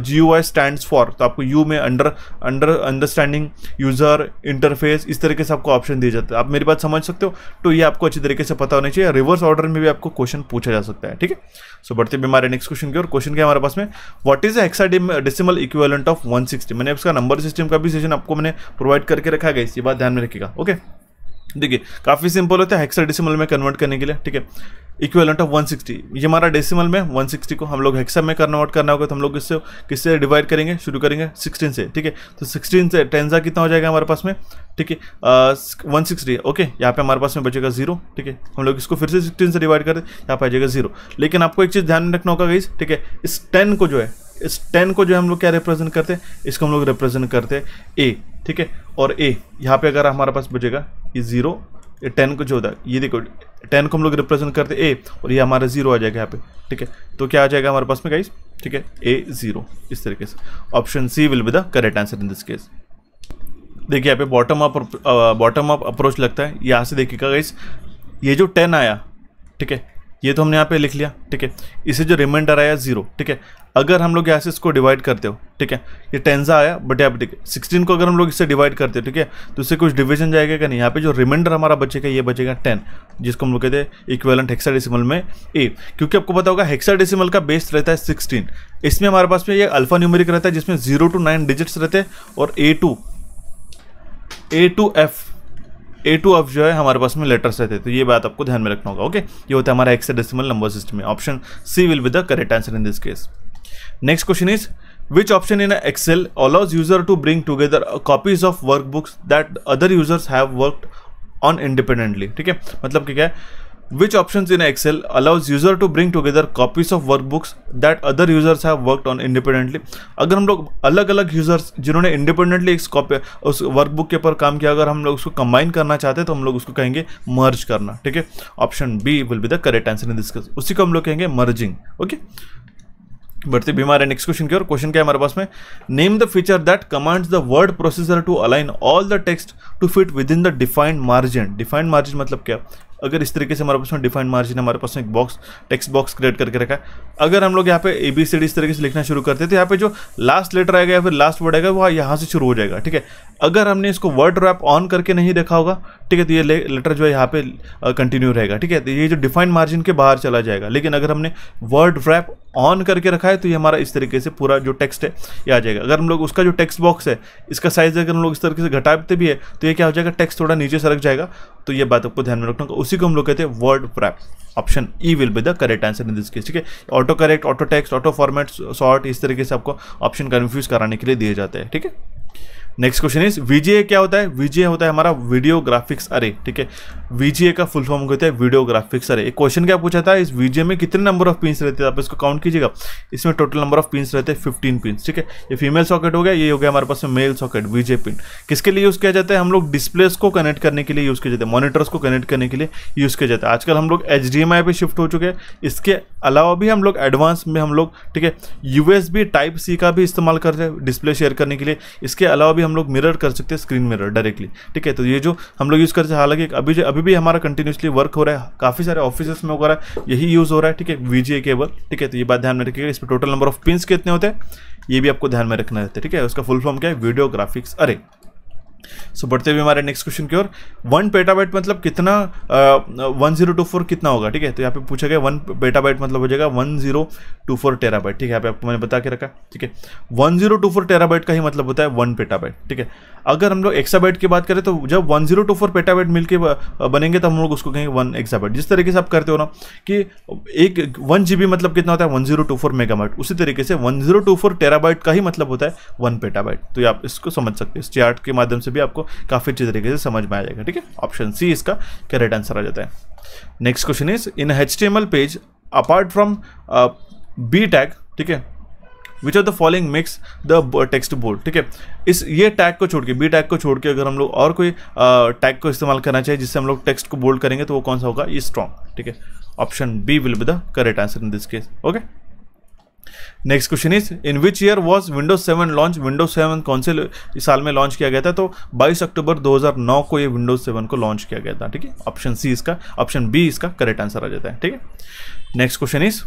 A: GUI stands for। तो आपको U में अंडरस्टैंडिंग यूजर इंटरफेस इस तरीके से आपको ऑप्शन दिए जाते हैं। आप मेरी बात समझ सकते हो, तो ये आपको अच्छी तरीके से पता होना चाहिए। रिवर्स ऑर्डर में भी आपको क्वेश्चन पूछा जा सकता है। ठीक है, सो बढ़ते हुए हमारे नेक्स्ट क्वेश्चन की और। क्वेश्चन क्या हमारे पास में, what is hexadecimal equivalent of 160। मैंने उसका नंबर सिस्टम का भी सेशन आपको मैंने प्रोवाइड करके रखा है, ये बात ध्यान में रखिएगा। ओके, देखिए काफ़ी सिंपल होता है हेक्साडेसिमल में कन्वर्ट करने के लिए। ठीक है, इक्विवेलेंट ऑफ 160, ये हमारा डेसिमल में 160 को हम लोग हेक्सा में कन्वर्ट करना होगा, तो हम लोग इससे किससे डिवाइड करेंगे, शुरू करेंगे 16 से। ठीक है, तो 16 से 10 कितना हो जाएगा हमारे पास में, ठीक है 160। ओके, यहाँ पे हमारे पास में बचेगा 0। ठीक है, हम लोग इसको फिर से 16 से डिवाइड करें, यहाँ पे आ जाएगा 0। लेकिन आपको एक चीज़ ध्यान में रखना होगा गाइस, ठीक है, इस 10 को जो हम लोग क्या रिप्रेजेंट करते हैं, इसको हम लोग रिप्रेजेंट करते हैं A। ठीक है, और A यहाँ पे अगर हमारे पास बचेगा ये 0, ये 10 को जो होता है, ये देखो 10 को हम लोग रिप्रेजेंट करते हैं A और ये हमारा 0 आ जाएगा यहाँ पे। ठीक है, तो क्या आ जाएगा हमारे पास में गाइस, ठीक है A0 इस तरीके से। Option C will be the correct answer in this case. देखिए यहाँ पे बॉटम अप अप्रोच लगता है। यहाँ से देखिएगा गाइस, ये जो 10 आया, ठीक है, ये तो हमने यहाँ पे लिख लिया। ठीक है, इसे जो रिमाइंडर आया 0। ठीक है, अगर हम लोग यहाँ से इसको डिवाइड करते हो, ठीक है, ये 10 आया बट यहाँ पे, ठीक है, 16 को अगर हम लोग इससे डिवाइड करते हो, ठीक है, तो इससे कुछ डिवीजन जाएगा क्या, नहीं। यहाँ पे जो रिमाइंडर हमारा बचेगा ये बचेगा 10, जिसको हम लोग कहते हैं इक्विवेलेंट हेक्साडेसिमल में A। क्योंकि आपको पता होगा हेक्साडेसिमल का बेस रहता है 16। इसमें हमारे पास में ये अल्फा न्यूमेरिक रहता है जिसमें 0 to 9 डिजिट्स रहते हैं, और A to F जो है हमारे पास में लेटर्स रहते हैं। तो ये बात आपको ध्यान में रखना होगा। ओके, ये होता है हमारा हेक्साडेसिमल नंबर सिस्टम में। Option C will be the correct answer in this case. Next question is, which option in Excel allows user to bring together copies of workbooks that other users have worked on independently। ठीक है, मतलब कि क्या है, which options in Excel allows user to bring together copies of workbooks that other users have worked on independently। अगर हम लोग अलग अलग यूजर्स जिन्होंने इंडिपेंडेंटली उस वर्कबुक के ऊपर काम किया, अगर हम लोग उसको कंबाइन करना चाहते हैं तो हम लोग उसको कहेंगे मर्ज करना। ठीक है, option B will be the correct answer in this case. उसी को हम लोग कहेंगे मर्जिंग। ओके, बढ़ते भी हमारे नेक्स्ट क्वेश्चन की और। क्वेश्चन क्या है हमारे पास में, name the feature that commands the word processor to align all the text to fit within the defined margin. Defined margin मतलब क्या, अगर इस तरीके से हमारे पास में डिफाइंड मार्जिन हमारे पास में एक बॉक्स, टेक्स्ट बॉक्स क्रिएट करके रखा है। अगर हम लोग यहाँ पे ABCD इस तरीके से लिखना शुरू करते हैं तो यहाँ पे जो लास्ट लेटर आएगा या फिर लास्ट वर्ड आएगा वो यहाँ से शुरू हो जाएगा। ठीक है, अगर हमने इसको वर्ड रैप ऑन करके नहीं देखा होगा, ठीक है, तो ये लेटर जो है यहाँ पे कंटिन्यू रहेगा। ठीक है, तो ये जो डिफाइंड मार्जिन के बाहर चला जाएगा। लेकिन अगर हमने वर्ड रैप ऑन करके रखा है तो ये हमारा इस तरीके से पूरा जो टेक्स्ट है ये आ जाएगा। अगर हम लोग उसका जो टेक्स्ट बॉक्स है इसका साइज अगर हम लोग इस तरीके से घटाते भी है तो ये क्या हो जाएगा, टेक्स्ट थोड़ा नीचे सरक जाएगा। तो ये बात आपको ध्यान में रखना होगा, उसी को हम लोग कहते हैं word rap. Option E will be the correct answer in this case. ठीक है, auto correct, auto text, auto format, sort, इस तरीके से आपको ऑप्शन कंफ्यूज कराने के लिए दिए जाते हैं। ठीक है, नेक्स्ट क्वेश्चन इज वीजीए क्या होता है? वीजीए होता है हमारा वीडियो ग्राफिक्स अरे, ठीक है। वीजीए का फुल फॉर्म होता है वीडियो ग्राफिक्स अरे। एक क्वेश्चन क्या पूछा था, इस वीजीए में कितने नंबर ऑफ पिंस रहते हैं, आप इसको काउंट कीजिएगा। इसमें टोटल नंबर ऑफ पिंस रहते हैं 15 पिंस, ठीक है। ये फीमेल सॉकेट हो गया, ये हो गया हमारे पास में मेल सॉकेट वीजीए पिन। किसके लिए यूज किया जाता है? हम लोग डिस्प्लेस को कनेक्ट करने के लिए यूज किया जाता है, मॉनिटर्स को कनेक्ट करने के लिए यूज किया जाता है। आजकल हम लोग HDMI पे शिफ्ट हो चुके हैं। इसके अलावा भी हम लोग एडवांस में हम लोग, ठीक है, USB टाइप C का भी इस्तेमाल कर रहे हैं डिस्प्ले शेयर करने के लिए। इसके अलावा भी हम लोग मिरर कर सकते हैं, स्क्रीन मिरर डायरेक्टली, ठीक है। तो ये जो हम लोग यूज़ करते हैं, हालांकि अभी भी हमारा कंटिन्यूसली वर्क हो रहा है, काफ़ी सारे ऑफिस में हो रहा है, यही यूज़ हो रहा है, ठीक है, वीजीए केबल, ठीक है। तो ये बात ध्यान में रखिएगा। इस पर टोटल नंबर ऑफ पिंस कितने होते हैं ये भी आपको ध्यान में रखना रहता है, ठीक है। उसका फुल फॉर्म क्या है? वीडियो ग्राफिक्स अरे। सो बढ़ते हुए हमारे नेक्स्ट क्वेश्चन की ओर। 1 पेटाबाइट मतलब कितना, 1024 कितना होगा, ठीक है। तो यहाँ पे पूछा गया 1 पेटाबाइट मतलब हो जाएगा 1024 टेराबाइट, ठीक है। यहाँ पे आपको मैंने बता के रखा, ठीक है। 1024 टेराबाइट का ही मतलब होता है 1 पेटाबाइट, ठीक है। अगर हम लोग एक्साबाइट की बात करें तो जब 1024 पेटाबाइट मिलके बनेंगे तो हम लोग उसको कहेंगे 1 एक्साबाइट। जिस तरीके से आप करते हो ना कि एक 1 GB मतलब कितना होता है 1024 मेगाबाइट, उसी तरीके से 1024 टेराबाइट का ही मतलब होता है 1 पेटाबाइट। तो ये आप इसको समझ सकते हैं, इस चार्ट के माध्यम से भी आपको काफी अच्छे तरीके से समझ में आ जाएगा, ठीक है। ऑप्शन सी इसका करेक्ट आंसर आ जाता है। Next question is in HTML page apart from B tag, ठीक है, which of the following makes the text bold, ठीक है। ये टैग को छोड़ के, बी टैग को छोड़ के अगर हम लोग और कोई टैग को इस्तेमाल करना चाहिए जिससे हम लोग टेक्स्ट को बोल्ड करेंगे तो वो कौन सा होगा? ये स्ट्रॉन्ग, ठीक है। Option B will be the correct answer in this case, okay. Next question is in which year was Windows 7 launch? Windows 7 कौन से साल में लॉन्च किया गया था? तो 22 अक्टूबर 2009 को ये विंडोज 7 को लॉन्च किया गया था, ठीक है। ऑप्शन बी इसका करेक्ट आंसर आ जाता है, ठीक है। Next question is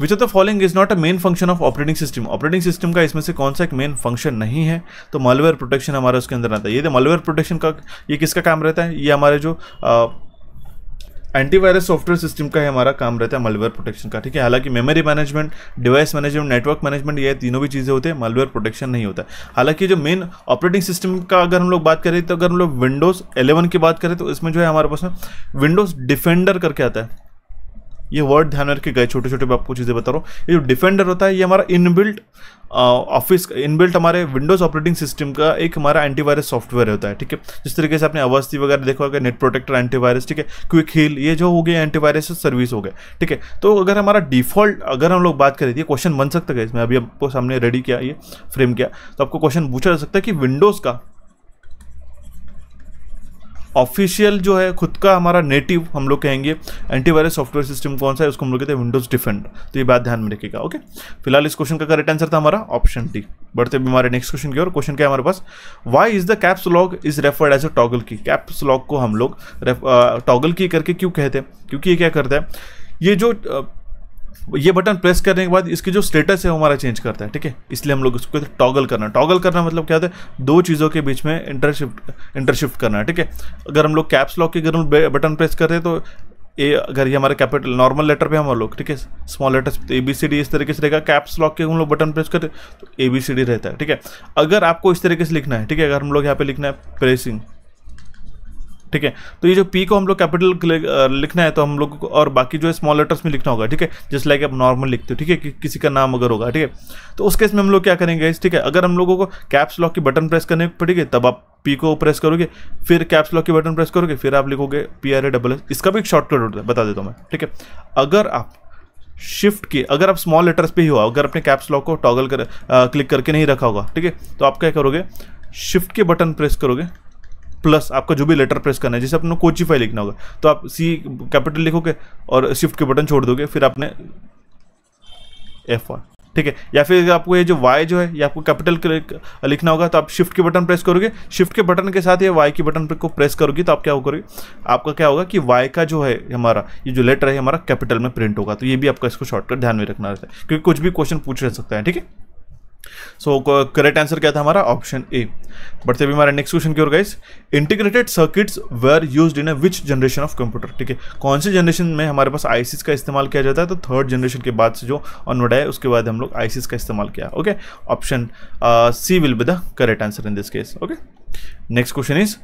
A: which of the following is not a main function of operating system? Operating system का इसमें से कौन सा एक मेन फंक्शन नहीं है? तो मॉलवेयर प्रोटेक्शन हमारा उसके अंदर आता है। ये मॉलवेयर प्रोटेक्शन का ये किसका काम रहता है? ये हमारे जो एंटीवायरस सॉफ्टवेयर सिस्टम का है, हमारा काम रहता है मॉलवेयर प्रोटेक्शन का, ठीक है। हालांकि memory management, device management, network management, ये तीनों भी चीज़ें होते हैं, मॉलवेयर प्रोटेक्शन नहीं होता है। हालांकि जो मेन ऑपरेटिंग सिस्टम का अगर हम लोग बात करें तो अगर हम लोग विंडोज 11 की बात करें तो इसमें जो है हमारे पास में विंडोज डिफेंडर करके आता है। ये वर्ड ध्यान रख के गए, छोटे छोटे मैं आपको चीज़ें बता रहा हूँ। ये जो डिफेंडर होता है ये हमारा इनबिल्ट इनबिल्ट हमारे विंडोज ऑपरेटिंग सिस्टम का एक हमारा एंटीवायरस सॉफ्टवेयर होता है, ठीक है। जिस तरीके से आपने अवस्थी वगैरह देखा होगा, नेट प्रोटेक्टर एंटीवायरस, ठीक है, क्विक हील, ये जो हो गया एंटीवायरस सर्विस हो गया, ठीक है। तो अगर हमारा डिफॉल्ट अगर हम लोग बात करें, ये क्वेश्चन बन सकता है, इसमें अभी आपको सामने रेडी किया, ये फ्रेम किया, तो आपको क्वेश्चन पूछा जा सकता है कि विंडोज का ऑफिशियल जो है खुद का हमारा नेटिव हम लोग कहेंगे एंटीवायरस सॉफ्टवेयर सिस्टम कौन सा है, उसको हम लोग कहते हैं विंडोज डिफेंडर। तो ये बात ध्यान में रखिएगा, ओके। फिलहाल इस क्वेश्चन का करेक्ट आंसर था हमारा ऑप्शन डी। बढ़ते भी हमारे नेक्स्ट क्वेश्चन की ओर। क्वेश्चन क्या है हमारे पास? Why is the caps lock is referred as a toggle key? Caps lock को हम लोग टॉगल की करके क्यों कहते हैं? क्योंकि ये क्या करता है, ये जो ये बटन प्रेस करने के बाद इसकी जो स्टेटस है वो हमारा चेंज करता है, ठीक है। इसलिए हम लोग उसको टॉगल करना। टॉगल करना मतलब क्या होता है? दो चीज़ों के बीच में इंटरशिफ्ट करना, ठीक है। अगर हम लोग कैप्स लॉक की अगर बटन प्रेस करते हैं तो ए, अगर ये हमारे कैपिटल नॉर्मल लेटर पे हम लोग, ठीक है, स्मॉल लेटर्स ABCD इस तरीके से रहेगा। कैप्स लॉक के हम लोग बटन प्रेस करते तो ABCD रहता है, ठीक है। अगर आपको इस तरीके से लिखना है, ठीक है, अगर हम लोग यहाँ पे लिखना है प्रेसिंग, ठीक है, तो ये जो P को हम लोग कैपिटल लिखना है तो हम लोग को, और बाकी जो है स्मॉल लेटर्स में लिखना होगा, ठीक है, जस्ट लाइक आप नॉर्मल लिखते हो, ठीक है, किसी का नाम अगर होगा, ठीक है। तो उस केस में हम लोग क्या करेंगे, ठीक है, अगर हम लोगों को कैप्स लॉक की बटन प्रेस करने पड़ेगी तब आप P को प्रेस करोगे, फिर कैप्स लॉक की बटन प्रेस करोगे, फिर आप लिखोगे PRASS। इसका भी एक शॉर्टकट होता है, बता देता हूँ मैं, ठीक है। अगर आप शिफ्ट की, अगर आप स्मॉल लेटर्स पे ही हो, अगर अपने कैप्स लॉक को टॉगल कर क्लिक करके नहीं रखा होगा, ठीक है, तो आप क्या करोगे, शिफ्ट के बटन प्रेस करोगे प्लस आपका जो भी लेटर प्रेस करना है, जैसे अपने कोचिफाई लिखना होगा तो आप C कैपिटल लिखोगे और शिफ्ट के बटन छोड़ दोगे, फिर आपने F1, ठीक है। या फिर आपको ये जो Y जो है ये आपको कैपिटल लिखना होगा तो आप शिफ्ट के बटन प्रेस करोगे, शिफ्ट के बटन के साथ ये Y की बटन को प्रेस करोगे तो आप क्या करोगे, आपका क्या होगा कि Y का जो है हमारा ये जो लेटर है हमारा कैपिटल में प्रिंट होगा। तो ये भी आपका इसको शॉर्टकट ध्यान में रखना रहता है क्योंकि कुछ भी क्वेश्चन पूछ रह सकता है, ठीक है। सो करेक्ट आंसर क्या था हमारा? Option A. बढ़ते भी हमारे नेक्स्ट क्वेश्चन की ओर guys. Integrated circuits were used in which generation of computer, ठीक है, कौन सी जनरेशन में हमारे पास आईसीस का इस्तेमाल किया जाता है? तो थर्ड जनरेशन के बाद से जो ऑनवर्ड है उसके बाद हम लोग आईसीस का इस्तेमाल किया, okay. Option C will be the correct answer in this case, okay. Next question is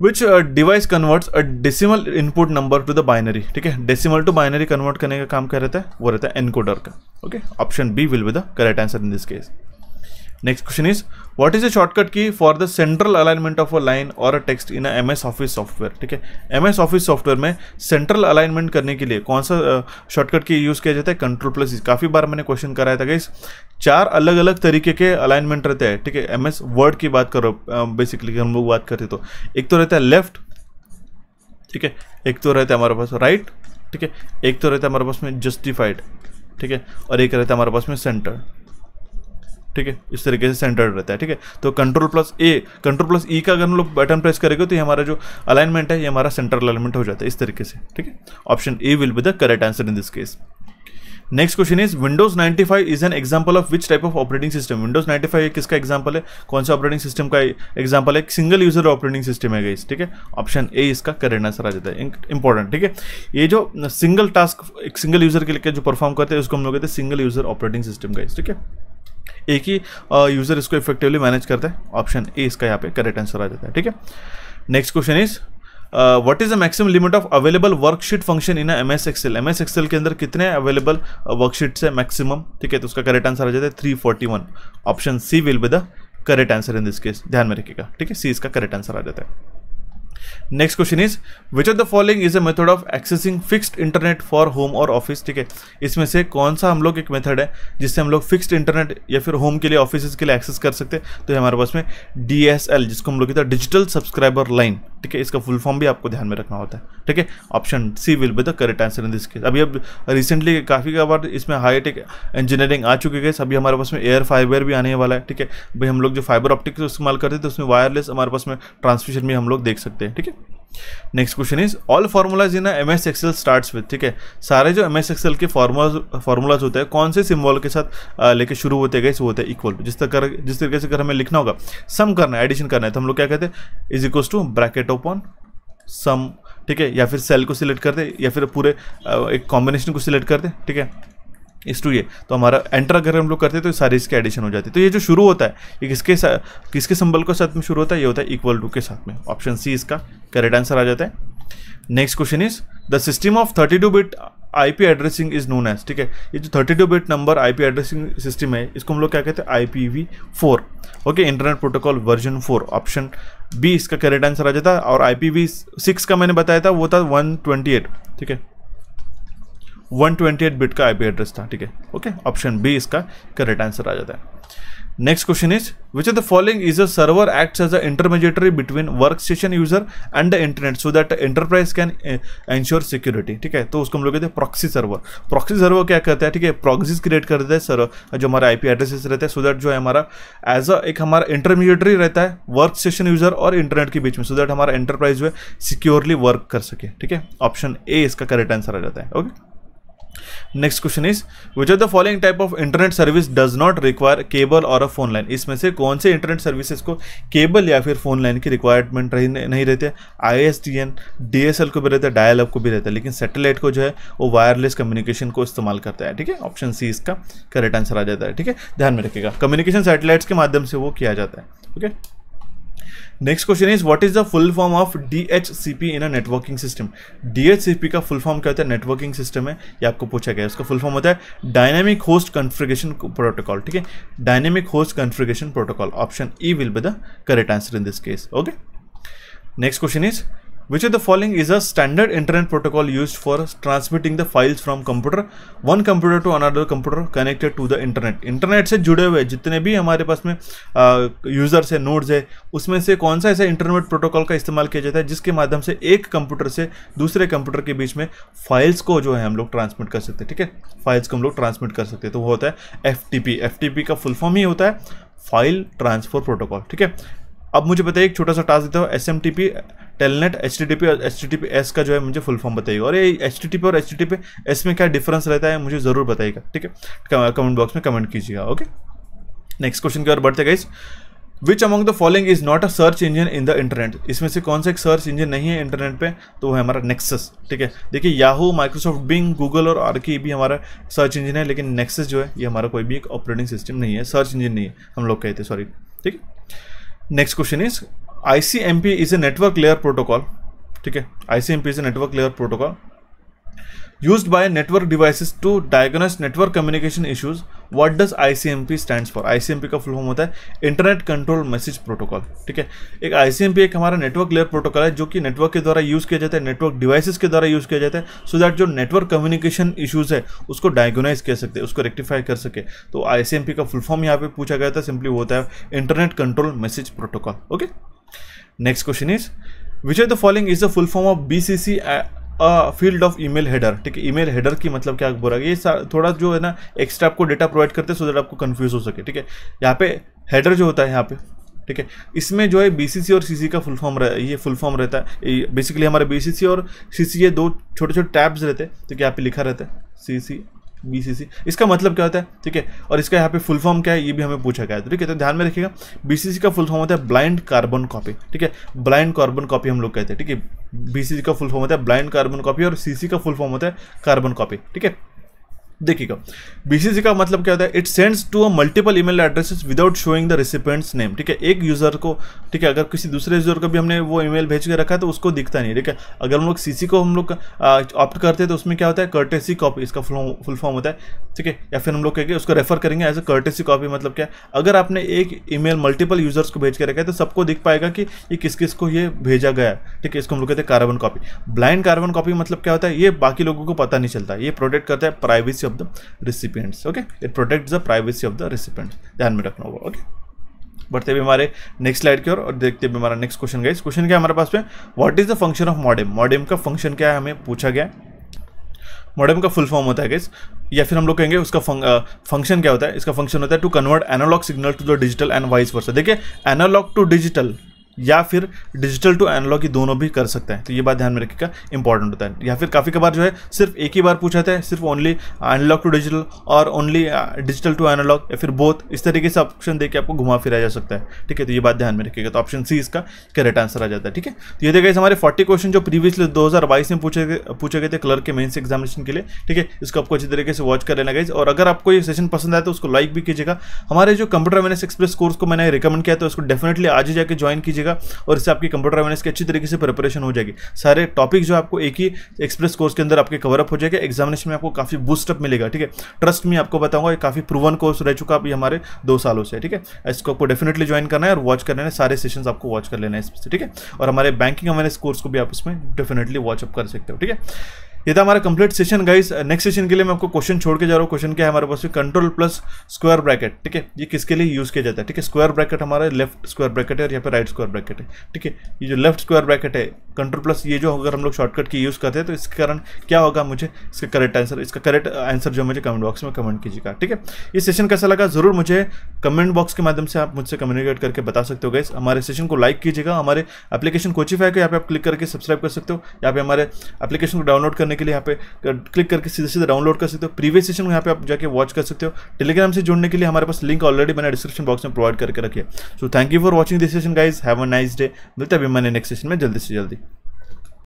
A: which device converts a decimal input number to the binary, ठीक है, डेसिमल टू बाइनरी कन्वर्ट करने का काम क्या रहता है? वो रहता है एनकोडर का, okay. Option B will be the correct answer in this case. Next question is what is a shortcut key for the central alignment of a line और a text in MS office software. ठीक है, MS office software में central alignment करने के लिए कौन सा shortcut की यूज किया जाता है? Ctrl+E। काफी बार मैंने क्वेश्चन कराया था गाइस, 4 अलग अलग तरीके के अलाइनमेंट रहते हैं। ठीक है, MS वर्ड की बात करो बेसिकली हम लोग बात करते तो एक तो रहता है लेफ्ट, ठीक है, एक तो रहता है हमारे पास राइट, ठीक है, एक तो रहता है हमारे पास में जस्टिफाइड, ठीक है, और एक रहता है हमारे पास में सेंटर। ठीक है, इस तरीके से सेंटर्ड रहता है। ठीक है, तो Ctrl+E का अगर हम लोग बटन प्रेस करेंगे तो ये हमारा जो अलाइनमेंट है ये हमारा सेंट्रल अलाइनमेंट हो जाता है इस तरीके से। ठीक है, option A will be the correct answer in this case. Next question is Windows 95 is an example of which type of operating system? Windows 95 किसका एग्जांपल है? कौन सा ऑपरेटिंग सिस्टम का एग्जांपल है? सिंगल यूजर ऑपरेटिंग सिस्टम है guys. ठीक है, option A इसका करेक्ट आंसर आ जाता है। इंपॉर्टेंट, ठीक है, ये जो सिंगल टास्क एक सिंगल यूजर के लिए जो परफॉर्म करते हैं उसको हम लोग कहते हैं single user operating system guys. ठीक है, एक ही यूजर इसको इफेक्टिवली मैनेज करता है। ऑप्शन ए इसका यहाँ पे करेक्ट आंसर आ जाता है। ठीक है, next question is what is the maximum limit of available worksheet function in MS Excel? MS Excel के अंदर कितने अवेलेबल वर्कशीट्स है मैक्सिमम? ठीक है, तो उसका करेक्ट आंसर आ जाता है 341। Option C will be the correct answer in this case, ध्यान में रखिएगा। ठीक है, सी इसका करेक्ट आंसर आ जाता है। Next question is which of the following is a method of accessing fixed internet for home और ऑफिस? ठीक है, इसमें से कौन सा हम लोग एक मेथड है जिससे हम लोग फिक्स्ड इंटरनेट या फिर होम के लिए ऑफिस के लिए एक्सेस कर सकते हैं? तो हमारे पास में DSL, जिसको हम लोग कहते हैं डिजिटल सब्सक्राइबर लाइन। ठीक है, इसका फुल फॉर्म भी आपको ध्यान में रखना होता है। ठीक है, option C will be the correct answer in this case. अभी अब रिसेंटली काफ़ी बार इसमें हाईटेक इंजीनियरिंग आ चुकी है। अभी हमारे पास में एयर फाइबर भी आने वाला है। ठीक है भाई, हम लोग जो फाइबर ऑप्टिक इस्तेमाल करते हैं तो उसमें वायरलेस हमारे पास में ट्रांसमिशन भी हम लोग देख सकते हैं। ठीक है, next question is all formulas in MS Excel starts with. ठीक है, सारे जो MS एक्सेल के फार्मूलाज होते हैं कौन से सिंबल के साथ लेके शुरू होते हैं? वो होता है इक्वल टू। जिस तरीके से अगर हमें लिखना होगा सम करना है, एडिशन करना है, तो हम लोग क्या कहते हैं? Is equals to bracket open sum. ठीक है, या फिर सेल को सिलेक्ट कर दे या फिर पूरे एक कॉम्बिनेशन को सिलेक्ट कर दे। ठीक है, इस टू ये तो हमारा एंटर अगर हम लोग करते हैं तो सारी इसके एडिशन हो जाती है। तो ये जो शुरू होता है ये किसके सिंबल के साथ में शुरू होता है? ये होता है इक्वल टू के साथ में। ऑप्शन सी इसका करेक्ट आंसर आ जाता है। Next question is the system of 32 bit IP addressing is known as. ठीक है, ये जो 32 bit number IP addressing system है इसको हम लोग क्या कहते हैं? IPv4। Okay, internet protocol version 4। Option B इसका करेक्ट आंसर आ जाता है। और IPv6 का मैंने बताया था वो था 128। ठीक है, 128 बिट का IP एड्रेस था। ठीक है, ओके, ऑप्शन बी इसका करेक्ट आंसर आ जाता है। Next question is which of the following is a server acts as a intermediary between work station user and the internet so that enterprise can ensure security? ठीक है, तो उसको हम लोग कहते हैं प्रॉक्सी सर्वर। प्रॉक्सी सर्वर क्या करता है? ठीक है, प्रॉक्सीज क्रिएट कर देता है सर्वर जो हमारा IP एड्रेसेस रहता है, सो दैट जो है हमारा एज अ एक हमारा इंटरमीडिएटरी रहता है वर्क स्टेशन यूजर और इंटरनेट के बीच में, सो दैट हमारा एंटरप्राइज जो है सिक्योरली वर्क कर सके। ठीक है, ऑप्शन ए इसका करेक्ट आंसर आ जाता है। Okay, next question is which of the following type of internet service does not require cable और अ फोन लाइन? इसमें से कौन से इंटरनेट सर्विसेज को केबल या फिर फोन लाइन की रिक्वायरमेंट नहीं रहते? ISDN, DSL को भी रहता है, डायल अप को भी रहता है, लेकिन सैटेलाइट को जो है वो वायरलेस कम्युनिकेशन को इस्तेमाल करता है। ठीक है, ऑप्शन सी इसका करेक्ट आंसर आ जाता है। ठीक है, ध्यान में रखिएगा, कम्युनिकेशन सैटेलाइट्स के माध्यम से वो किया जाता है। Okay, next question is what is the full form of DHCP in a networking system? DHCP का फुल फॉर्म क्या होता है? नेटवर्किंग सिस्टम है, ये आपको पूछा गया है। उसका फुल फॉर्म होता है डायनेमिक होस्ट कॉन्फ़िगरेशन प्रोटोकॉल। ठीक है, dynamic host configuration protocol. Option E will be the correct answer in this case. Okay, next question is which of the following is a standard internet protocol used for transmitting the files from one computer to another computer connected to the internet? Internet से जुड़े हुए जितने भी हमारे पास में users है, nodes है, उसमें से कौन सा ऐसा इंटरनेट प्रोटोकॉल का इस्तेमाल किया जाता है जिसके माध्यम से एक कंप्यूटर से दूसरे कंप्यूटर के बीच में फाइल्स को जो है हम लोग ट्रांसमिट कर सकते हैं? ठीक है, फाइल्स को हम लोग ट्रांसमिट कर सकते हैं, तो वो होता है FTP। FTP का फुल फॉर्म ही होता है फाइल ट्रांसफर प्रोटोकॉल। ठीक है, अब मुझे बताइए, एक छोटा सा टास्क देता हूँ, SMTP, टेलनेट, HTTP और HTTPS का जो है मुझे फुल फॉर्म बताइएगा। और ये HTTP और HTTPS में क्या डिफरेंस रहता है मुझे ज़रूर बताइएगा। ठीक है, कमेंट बॉक्स में कमेंट कीजिएगा। ओके, नेक्स्ट क्वेश्चन की ओर बढ़ते guys. Which among the following is not a search engine in the internet? इसमें से कौन सा एक सर्च इंजन नहीं है इंटरनेट पे? तो वो है हमारा नेक्सस। ठीक है, देखिए याहू, माइक्रोसॉफ्ट बिंग, गूगल और आर्की भी हमारा सर्च इंजन है, लेकिन नेक्सस जो है ये हमारा कोई भी एक ऑपरेटिंग सिस्टम नहीं है, सर्च इंजन नहीं है, हम लोग कहते हैं, सॉरी। ठीक है, next question is ICMP is a network layer protocol. ठीक है, ICMP is a network layer protocol used by network devices to diagnose network communication issues what does ICMP stands for? ICMP का full form होता है internet control message protocol, ठीक है। एक ICMP एक हमारा नेटवर्क लेयर प्रोटोकॉल है जो कि नेटवर्क के द्वारा यूज किया जाता है, नेटवर्क डिवाइसेस के द्वारा यूज किया जाता है, सो दैट जो नेटवर्क कम्युनिकेशन इश्यूज है उसको डायगोनाइज कर सकते, उसको रेक्टिफाई कर सके। तो ICMP का फुल फॉर्म यहाँ पे पूछा गया था, सिंपली होता है internet control message protocol. Okay, next question is which of the following is the full form of BCC field of email header, ठीक है। ईमेल हेडर की मतलब क्या बोल रहा है, ये थोड़ा जो है ना एक्स्ट्रा आपको डेटा प्रोवाइड करते हैं सो दैट आपको कंफ्यूज हो सके, ठीक है। यहाँ पे हेडर जो होता है यहाँ पे, ठीक है, इसमें जो है BCC और CC का फुल फॉर्म ये फुल फॉर्म रहता है। बेसिकली हमारे BCC और CC ये दो छोटे छोटे टैब्स रहते हैं, ठीक है, यहाँ पे लिखा रहता है CC BCC, इसका मतलब क्या होता है, ठीक है, और इसका यहाँ पे फुल फॉर्म क्या है ये भी हमें पूछा गया है, ठीक है। तो ध्यान में रखिएगा, BCC का फुल फॉर्म होता है ब्लाइंड कार्बन कॉपी, ठीक है, ब्लाइंड कार्बन कॉपी हम लोग कहते हैं, ठीक है। BCC का फुल फॉर्म होता है ब्लाइंड कार्बन कॉपी और CC का फुल फॉर्म होता है कार्बन कॉपी, ठीक है। देखिएगा, BCC का मतलब क्या होता है, it sends to a multiple email addresses without showing the recipients name, ठीक है। एक यूजर को, ठीक है, अगर किसी दूसरे यूजर को भी हमने वो ईमेल भेज के रखा है तो उसको दिखता नहीं, ठीक है। अगर हम लोग CC को हम लोग ऑप्ट करते हैं तो उसमें क्या होता है कर्टेसी कॉपी, इसका फुल फॉर्म होता है, ठीक है। या फिर हम लोग कहेंगे उसको रेफर करेंगे एज अ कर्टेसी कॉपी, मतलब क्या, अगर आपने एक ईमेल मल्टीपल यूजर्स को भेज के रखा है तो सबको दिख पाएगा कि ये किस किस को ये भेजा गया है, ठीक है। इसको हम लोग कहते हैं carbon copy. Blind carbon copy मतलब क्या होता है, ये बाकी लोगों को पता नहीं चलता, ये प्रोटेक्ट करता है privacy of the recipients, okay, it protects the privacy of the recipients, ध्यान में रखना होगा। ओके, बढ़ते हुए हमारे नेक्स्ट स्लाइड की ओर और देखते हुए हमारा नेक्स्ट क्वेश्चन गाइस। क्वेश्चन क्या है हमारे पास में, what is the function of modem? Modem का फंक्शन क्या है हमें पूछा गया। मॉडेम का फुल फॉर्म होता है गाइस, या फिर हम लोग कहेंगे उसका फंक्शन क्या होता है, इसका फंक्शन होता है to convert analog signal to the digital and vice versa. देखिए, एनालॉग टू डिजिटल या फिर डिजिटल टू एनालॉग, ये दोनों भी कर सकते हैं, तो ये बात ध्यान में रखिएगा, इंपॉर्टेंट होता है। या फिर काफ़ी कबार जो है सिर्फ एक ही बार पूछा था, सिर्फ ओनली एनालॉग टू डिजिटल और ओनली डिजिटल टू एनालॉग या फिर बोथ, इस तरीके से ऑप्शन देके आपको घुमा फिरा जा सकता है, ठीक है। तो ये बात ध्यान में रखिएगा, तो ऑप्शन सी इसका करेक्ट आंसर आ जाता है, ठीक है। तो ये देखिए हमारे 40 क्वेश्चन जो प्रीवियसली 2022 में पूछे गए थे क्लर्क के मेंस एग्जामिनेशन के लिए, ठीक है। इसको आपको अच्छी तरीके से वॉच कर लेना गाइस, और अगर आपको ये सेशन पसंद आया तो उसको लाइक भी कीजिएगा। हमारे जो कंप्यूटर अवेयरनेस एक्सप्रेस कोर्स को मैंने रिकमेंड किया तो उसको डेफिनेटली आज ही जाके ज्वाइन कीजिएगा, और इससे आपकी कंप्यूटर अवेयरनेस की अच्छी तरीके से प्रिपरेशन हो जाएगी। सारे टॉपिक जो आपको एक ही एक्सप्रेस कोर्स के अंदर आपके कवर अप हो जाएगा, एग्जामिनेशन में आपको काफी बूस्ट अप मिलेगा, ठीक है। ट्रस्ट में आपको बताऊंगा, ये काफी प्रूवन कोर्स रह चुका अभी हमारे 2 सालों से, ठीक है। इसको आपको डेफिनेटली ज्वाइन करना है और वॉच करना है, सारे सेशंस आपको वॉच कर लेना है इसमें, ठीक है। और हमारे बैंकिंग अवेयरनेस कोर्स को भी आप इसमें डेफिनेटली वॉच अप कर सकते हो, ठीक है। ये था हमारा complete session guys. Next session के लिए मैं आपको क्वेश्चन छोड़ के जा रहा हूँ। क्वेश्चन क्या है हमारे पास, कंट्रोल प्लस स्क्वायर ब्रैकेट, ठीक है। ये किसके लिए यूज किया जाता है, ठीक है। स्क्वायर ब्रैकेट हमारा लेफ्ट स्क्वायर ब्रैकेट है और यहाँ पे राइट स्क्वायर ब्रैकेट है, ठीक है। ये जो लेफ्ट स्क्वायर ब्रैकेट है, कंट्रोल प्लस, ये जो अगर हम लोग शॉर्टकट की यूज करते हैं तो इसके कारण क्या होगा, मुझे इसका करेक्ट आंसर जो मुझे कमेंट बॉक्स में कमेंट कीजिएगा, ठीक है। ये सेशन कैसा लगा जरूर मुझे कमेंट बॉक्स के माध्यम से आप मुझसे कम्युनिकेट करके बता सकते हो गाइस। हमारे सेशन को लाइक कीजिएगा, हमारे एप्लीकेशन कोचिफाई को यहाँ पे आप क्लिक करके सब्सक्राइब कर सकते हो। यहाँ पे हमारे एप्लीकेशन को डाउनलोड करने के लिए यहाँ पे क्लिक करके सीधे सीधे डाउनलोड कर सकते हो। प्रीवियस सेशन को यहाँ पे आप जाके वॉच कर सकते हो। टेलीग्राम से जुड़ने के लिए हमारे पास लिंक ऑलरेडी मैंने डिस्क्रिप्शन बॉक्स में प्रोवाइड करके रखी है। So thank you for watching this session guys, have a nice day. मिलते हैं अभी मैंने नेक्स्ट सेशन में जल्दी से जल्दी।